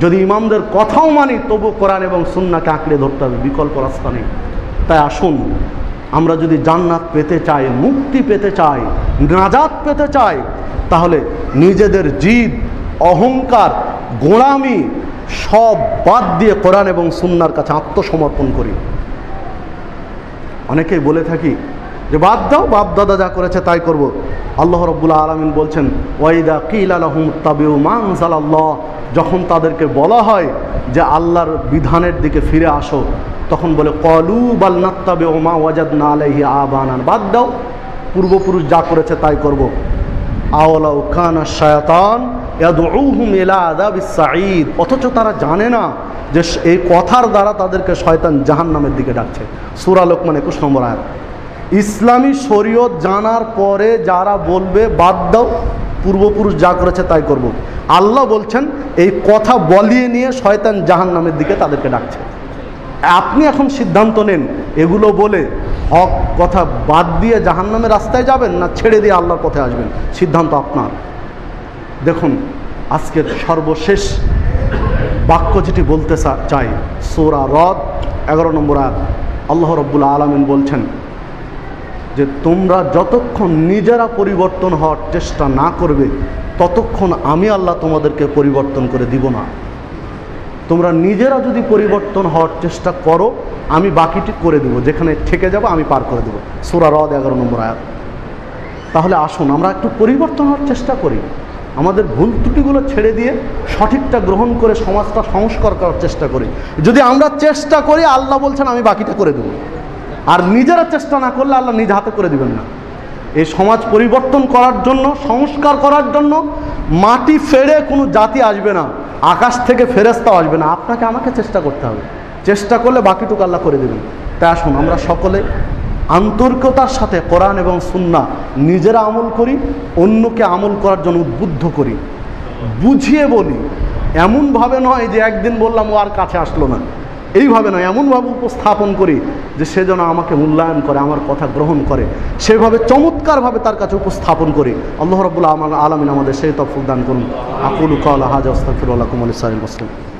যদি ইমামদের কথাও মানি তবু কোরআন এবং সুন্নাহকে আঁকড়ে ধরতে হবে, বিকল্প রাস্তা নেই। তাই আসুন, আমরা যদি জান্নাত পেতে চাই, মুক্তি পেতে চাই, নাজাত পেতে চাই, তাহলে নিজেদের জিদ, অহংকার, গোলামি সব বাদ দিয়ে কোরআন এবং সুন্নাহর কাছে আত্মসমর্পণ করি। অনেকেই বলে থাকি যে বাদ দাও, বাপ দাদা যা করেছে তাই করব। আল্লাহ রাব্বুল আলামিন বলছেন, ওয়াইদা কিলা লাহুম তাবিউ মা আনজালাল্লাহ, যখন তাদেরকে বলা হয় যে আল্লাহর বিধানের দিকে ফিরে আসো, তখন বলে ক্বালু বাল নাত্তাবিউ মা ওয়াজাদনা আলাইহি আবানা, বাদ দাও, পূর্বপুরুষ যা করেছে তাই করব। আওয়ালাউ কানা শায়াতান ইয়াদউহুম ইলা আযাবিস সাঈদ, অথচ তারা জানে না যে এই কথার দ্বারা তাদেরকে শয়তান জাহান্নামের দিকে ডাকছে। সূরা লোকমান 21 নম্বর আয়াত। ইসলামী শরীয়ত জানার পরে যারা বলবে বাদ দাও, পূর্বপুরুষ যা করেছে তাই করব, আল্লাহ বলছেন এই কথা বলিয়ে নিয়ে শয়তান জাহান্নামের দিকে তাদেরকে ডাকছে। আপনি এখন সিদ্ধান্ত নেন, এগুলো বলে হক কথা বাদ দিয়ে জাহান্নামের রাস্তায় যাবেন না ছেড়ে দিয়ে আল্লাহর পথে আসবেন, সিদ্ধান্ত আপনার। দেখুন আজকের সর্বশেষ বাক্য যেটি বলতে চাই, সূরা রদ 11 নম্বর আয়াত। আল্লাহ রাব্বুল আলামিন বলছেন যে তোমরা যতক্ষণ নিজেরা পরিবর্তন হওয়ার চেষ্টা না করবে ততক্ষণ আমি আল্লাহ তোমাদেরকে পরিবর্তন করে দিব না। তোমরা নিজেরা যদি পরিবর্তন হওয়ার চেষ্টা করো আমি বাকিটি করে দেব, যেখানে ঠেকে যাব আমি পার করে দেব। সূরা রদ 11 নম্বর আয়াত। তাহলে আসুন আমরা একটু পরিবর্তন হওয়ার চেষ্টা করি, আমাদের ভুল ত্রুটিগুলো ছেড়ে দিয়ে সঠিকটা গ্রহণ করে সমাজটা সংস্কার করার চেষ্টা করি। যদি আমরা চেষ্টা করি আল্লাহ বলছেন আমি বাকিটা করে দেব, আর নিজেরা চেষ্টা না করলে আল্লাহ নিজ হাতে করে দিবেন না। এই সমাজ পরিবর্তন করার জন্য, সংস্কার করার জন্য মাটি ফেড়ে কোনো জাতি আসবে না, আকাশ থেকে ফেরেশতাও আসবে না, আপনাকে আমাকে চেষ্টা করতে হবে। চেষ্টা করলে বাকিটুকু আল্লাহ করে দেবেন। তাই আসুন আমরা সকলে আন্তরিকতার সাথে কোরআন এবং সুন্নাহ নিজেরা আমল করি, অন্যকে আমল করার জন্য উদ্বুদ্ধ করি, বুঝিয়ে বলি। এমনভাবে নয় যে একদিন বললাম ও আর কাছে আসলো না, এইভাবে নয়, এমনভাবে উপস্থাপন করি যে সে যেন আমাকে মূল্যায়ন করে, আমার কথা গ্রহণ করে, সেভাবে চমৎকারভাবে তার কাছে উপস্থাপন করি। আল্লাহ রাব্বুল আলামিন আমাদের সেই তৌফিক দান করুন। আকুলু কাওলা হাযা আস্তাগফিরুল্লাহ লাকুম ওয়া লিসাইরিল মুসলিমিন।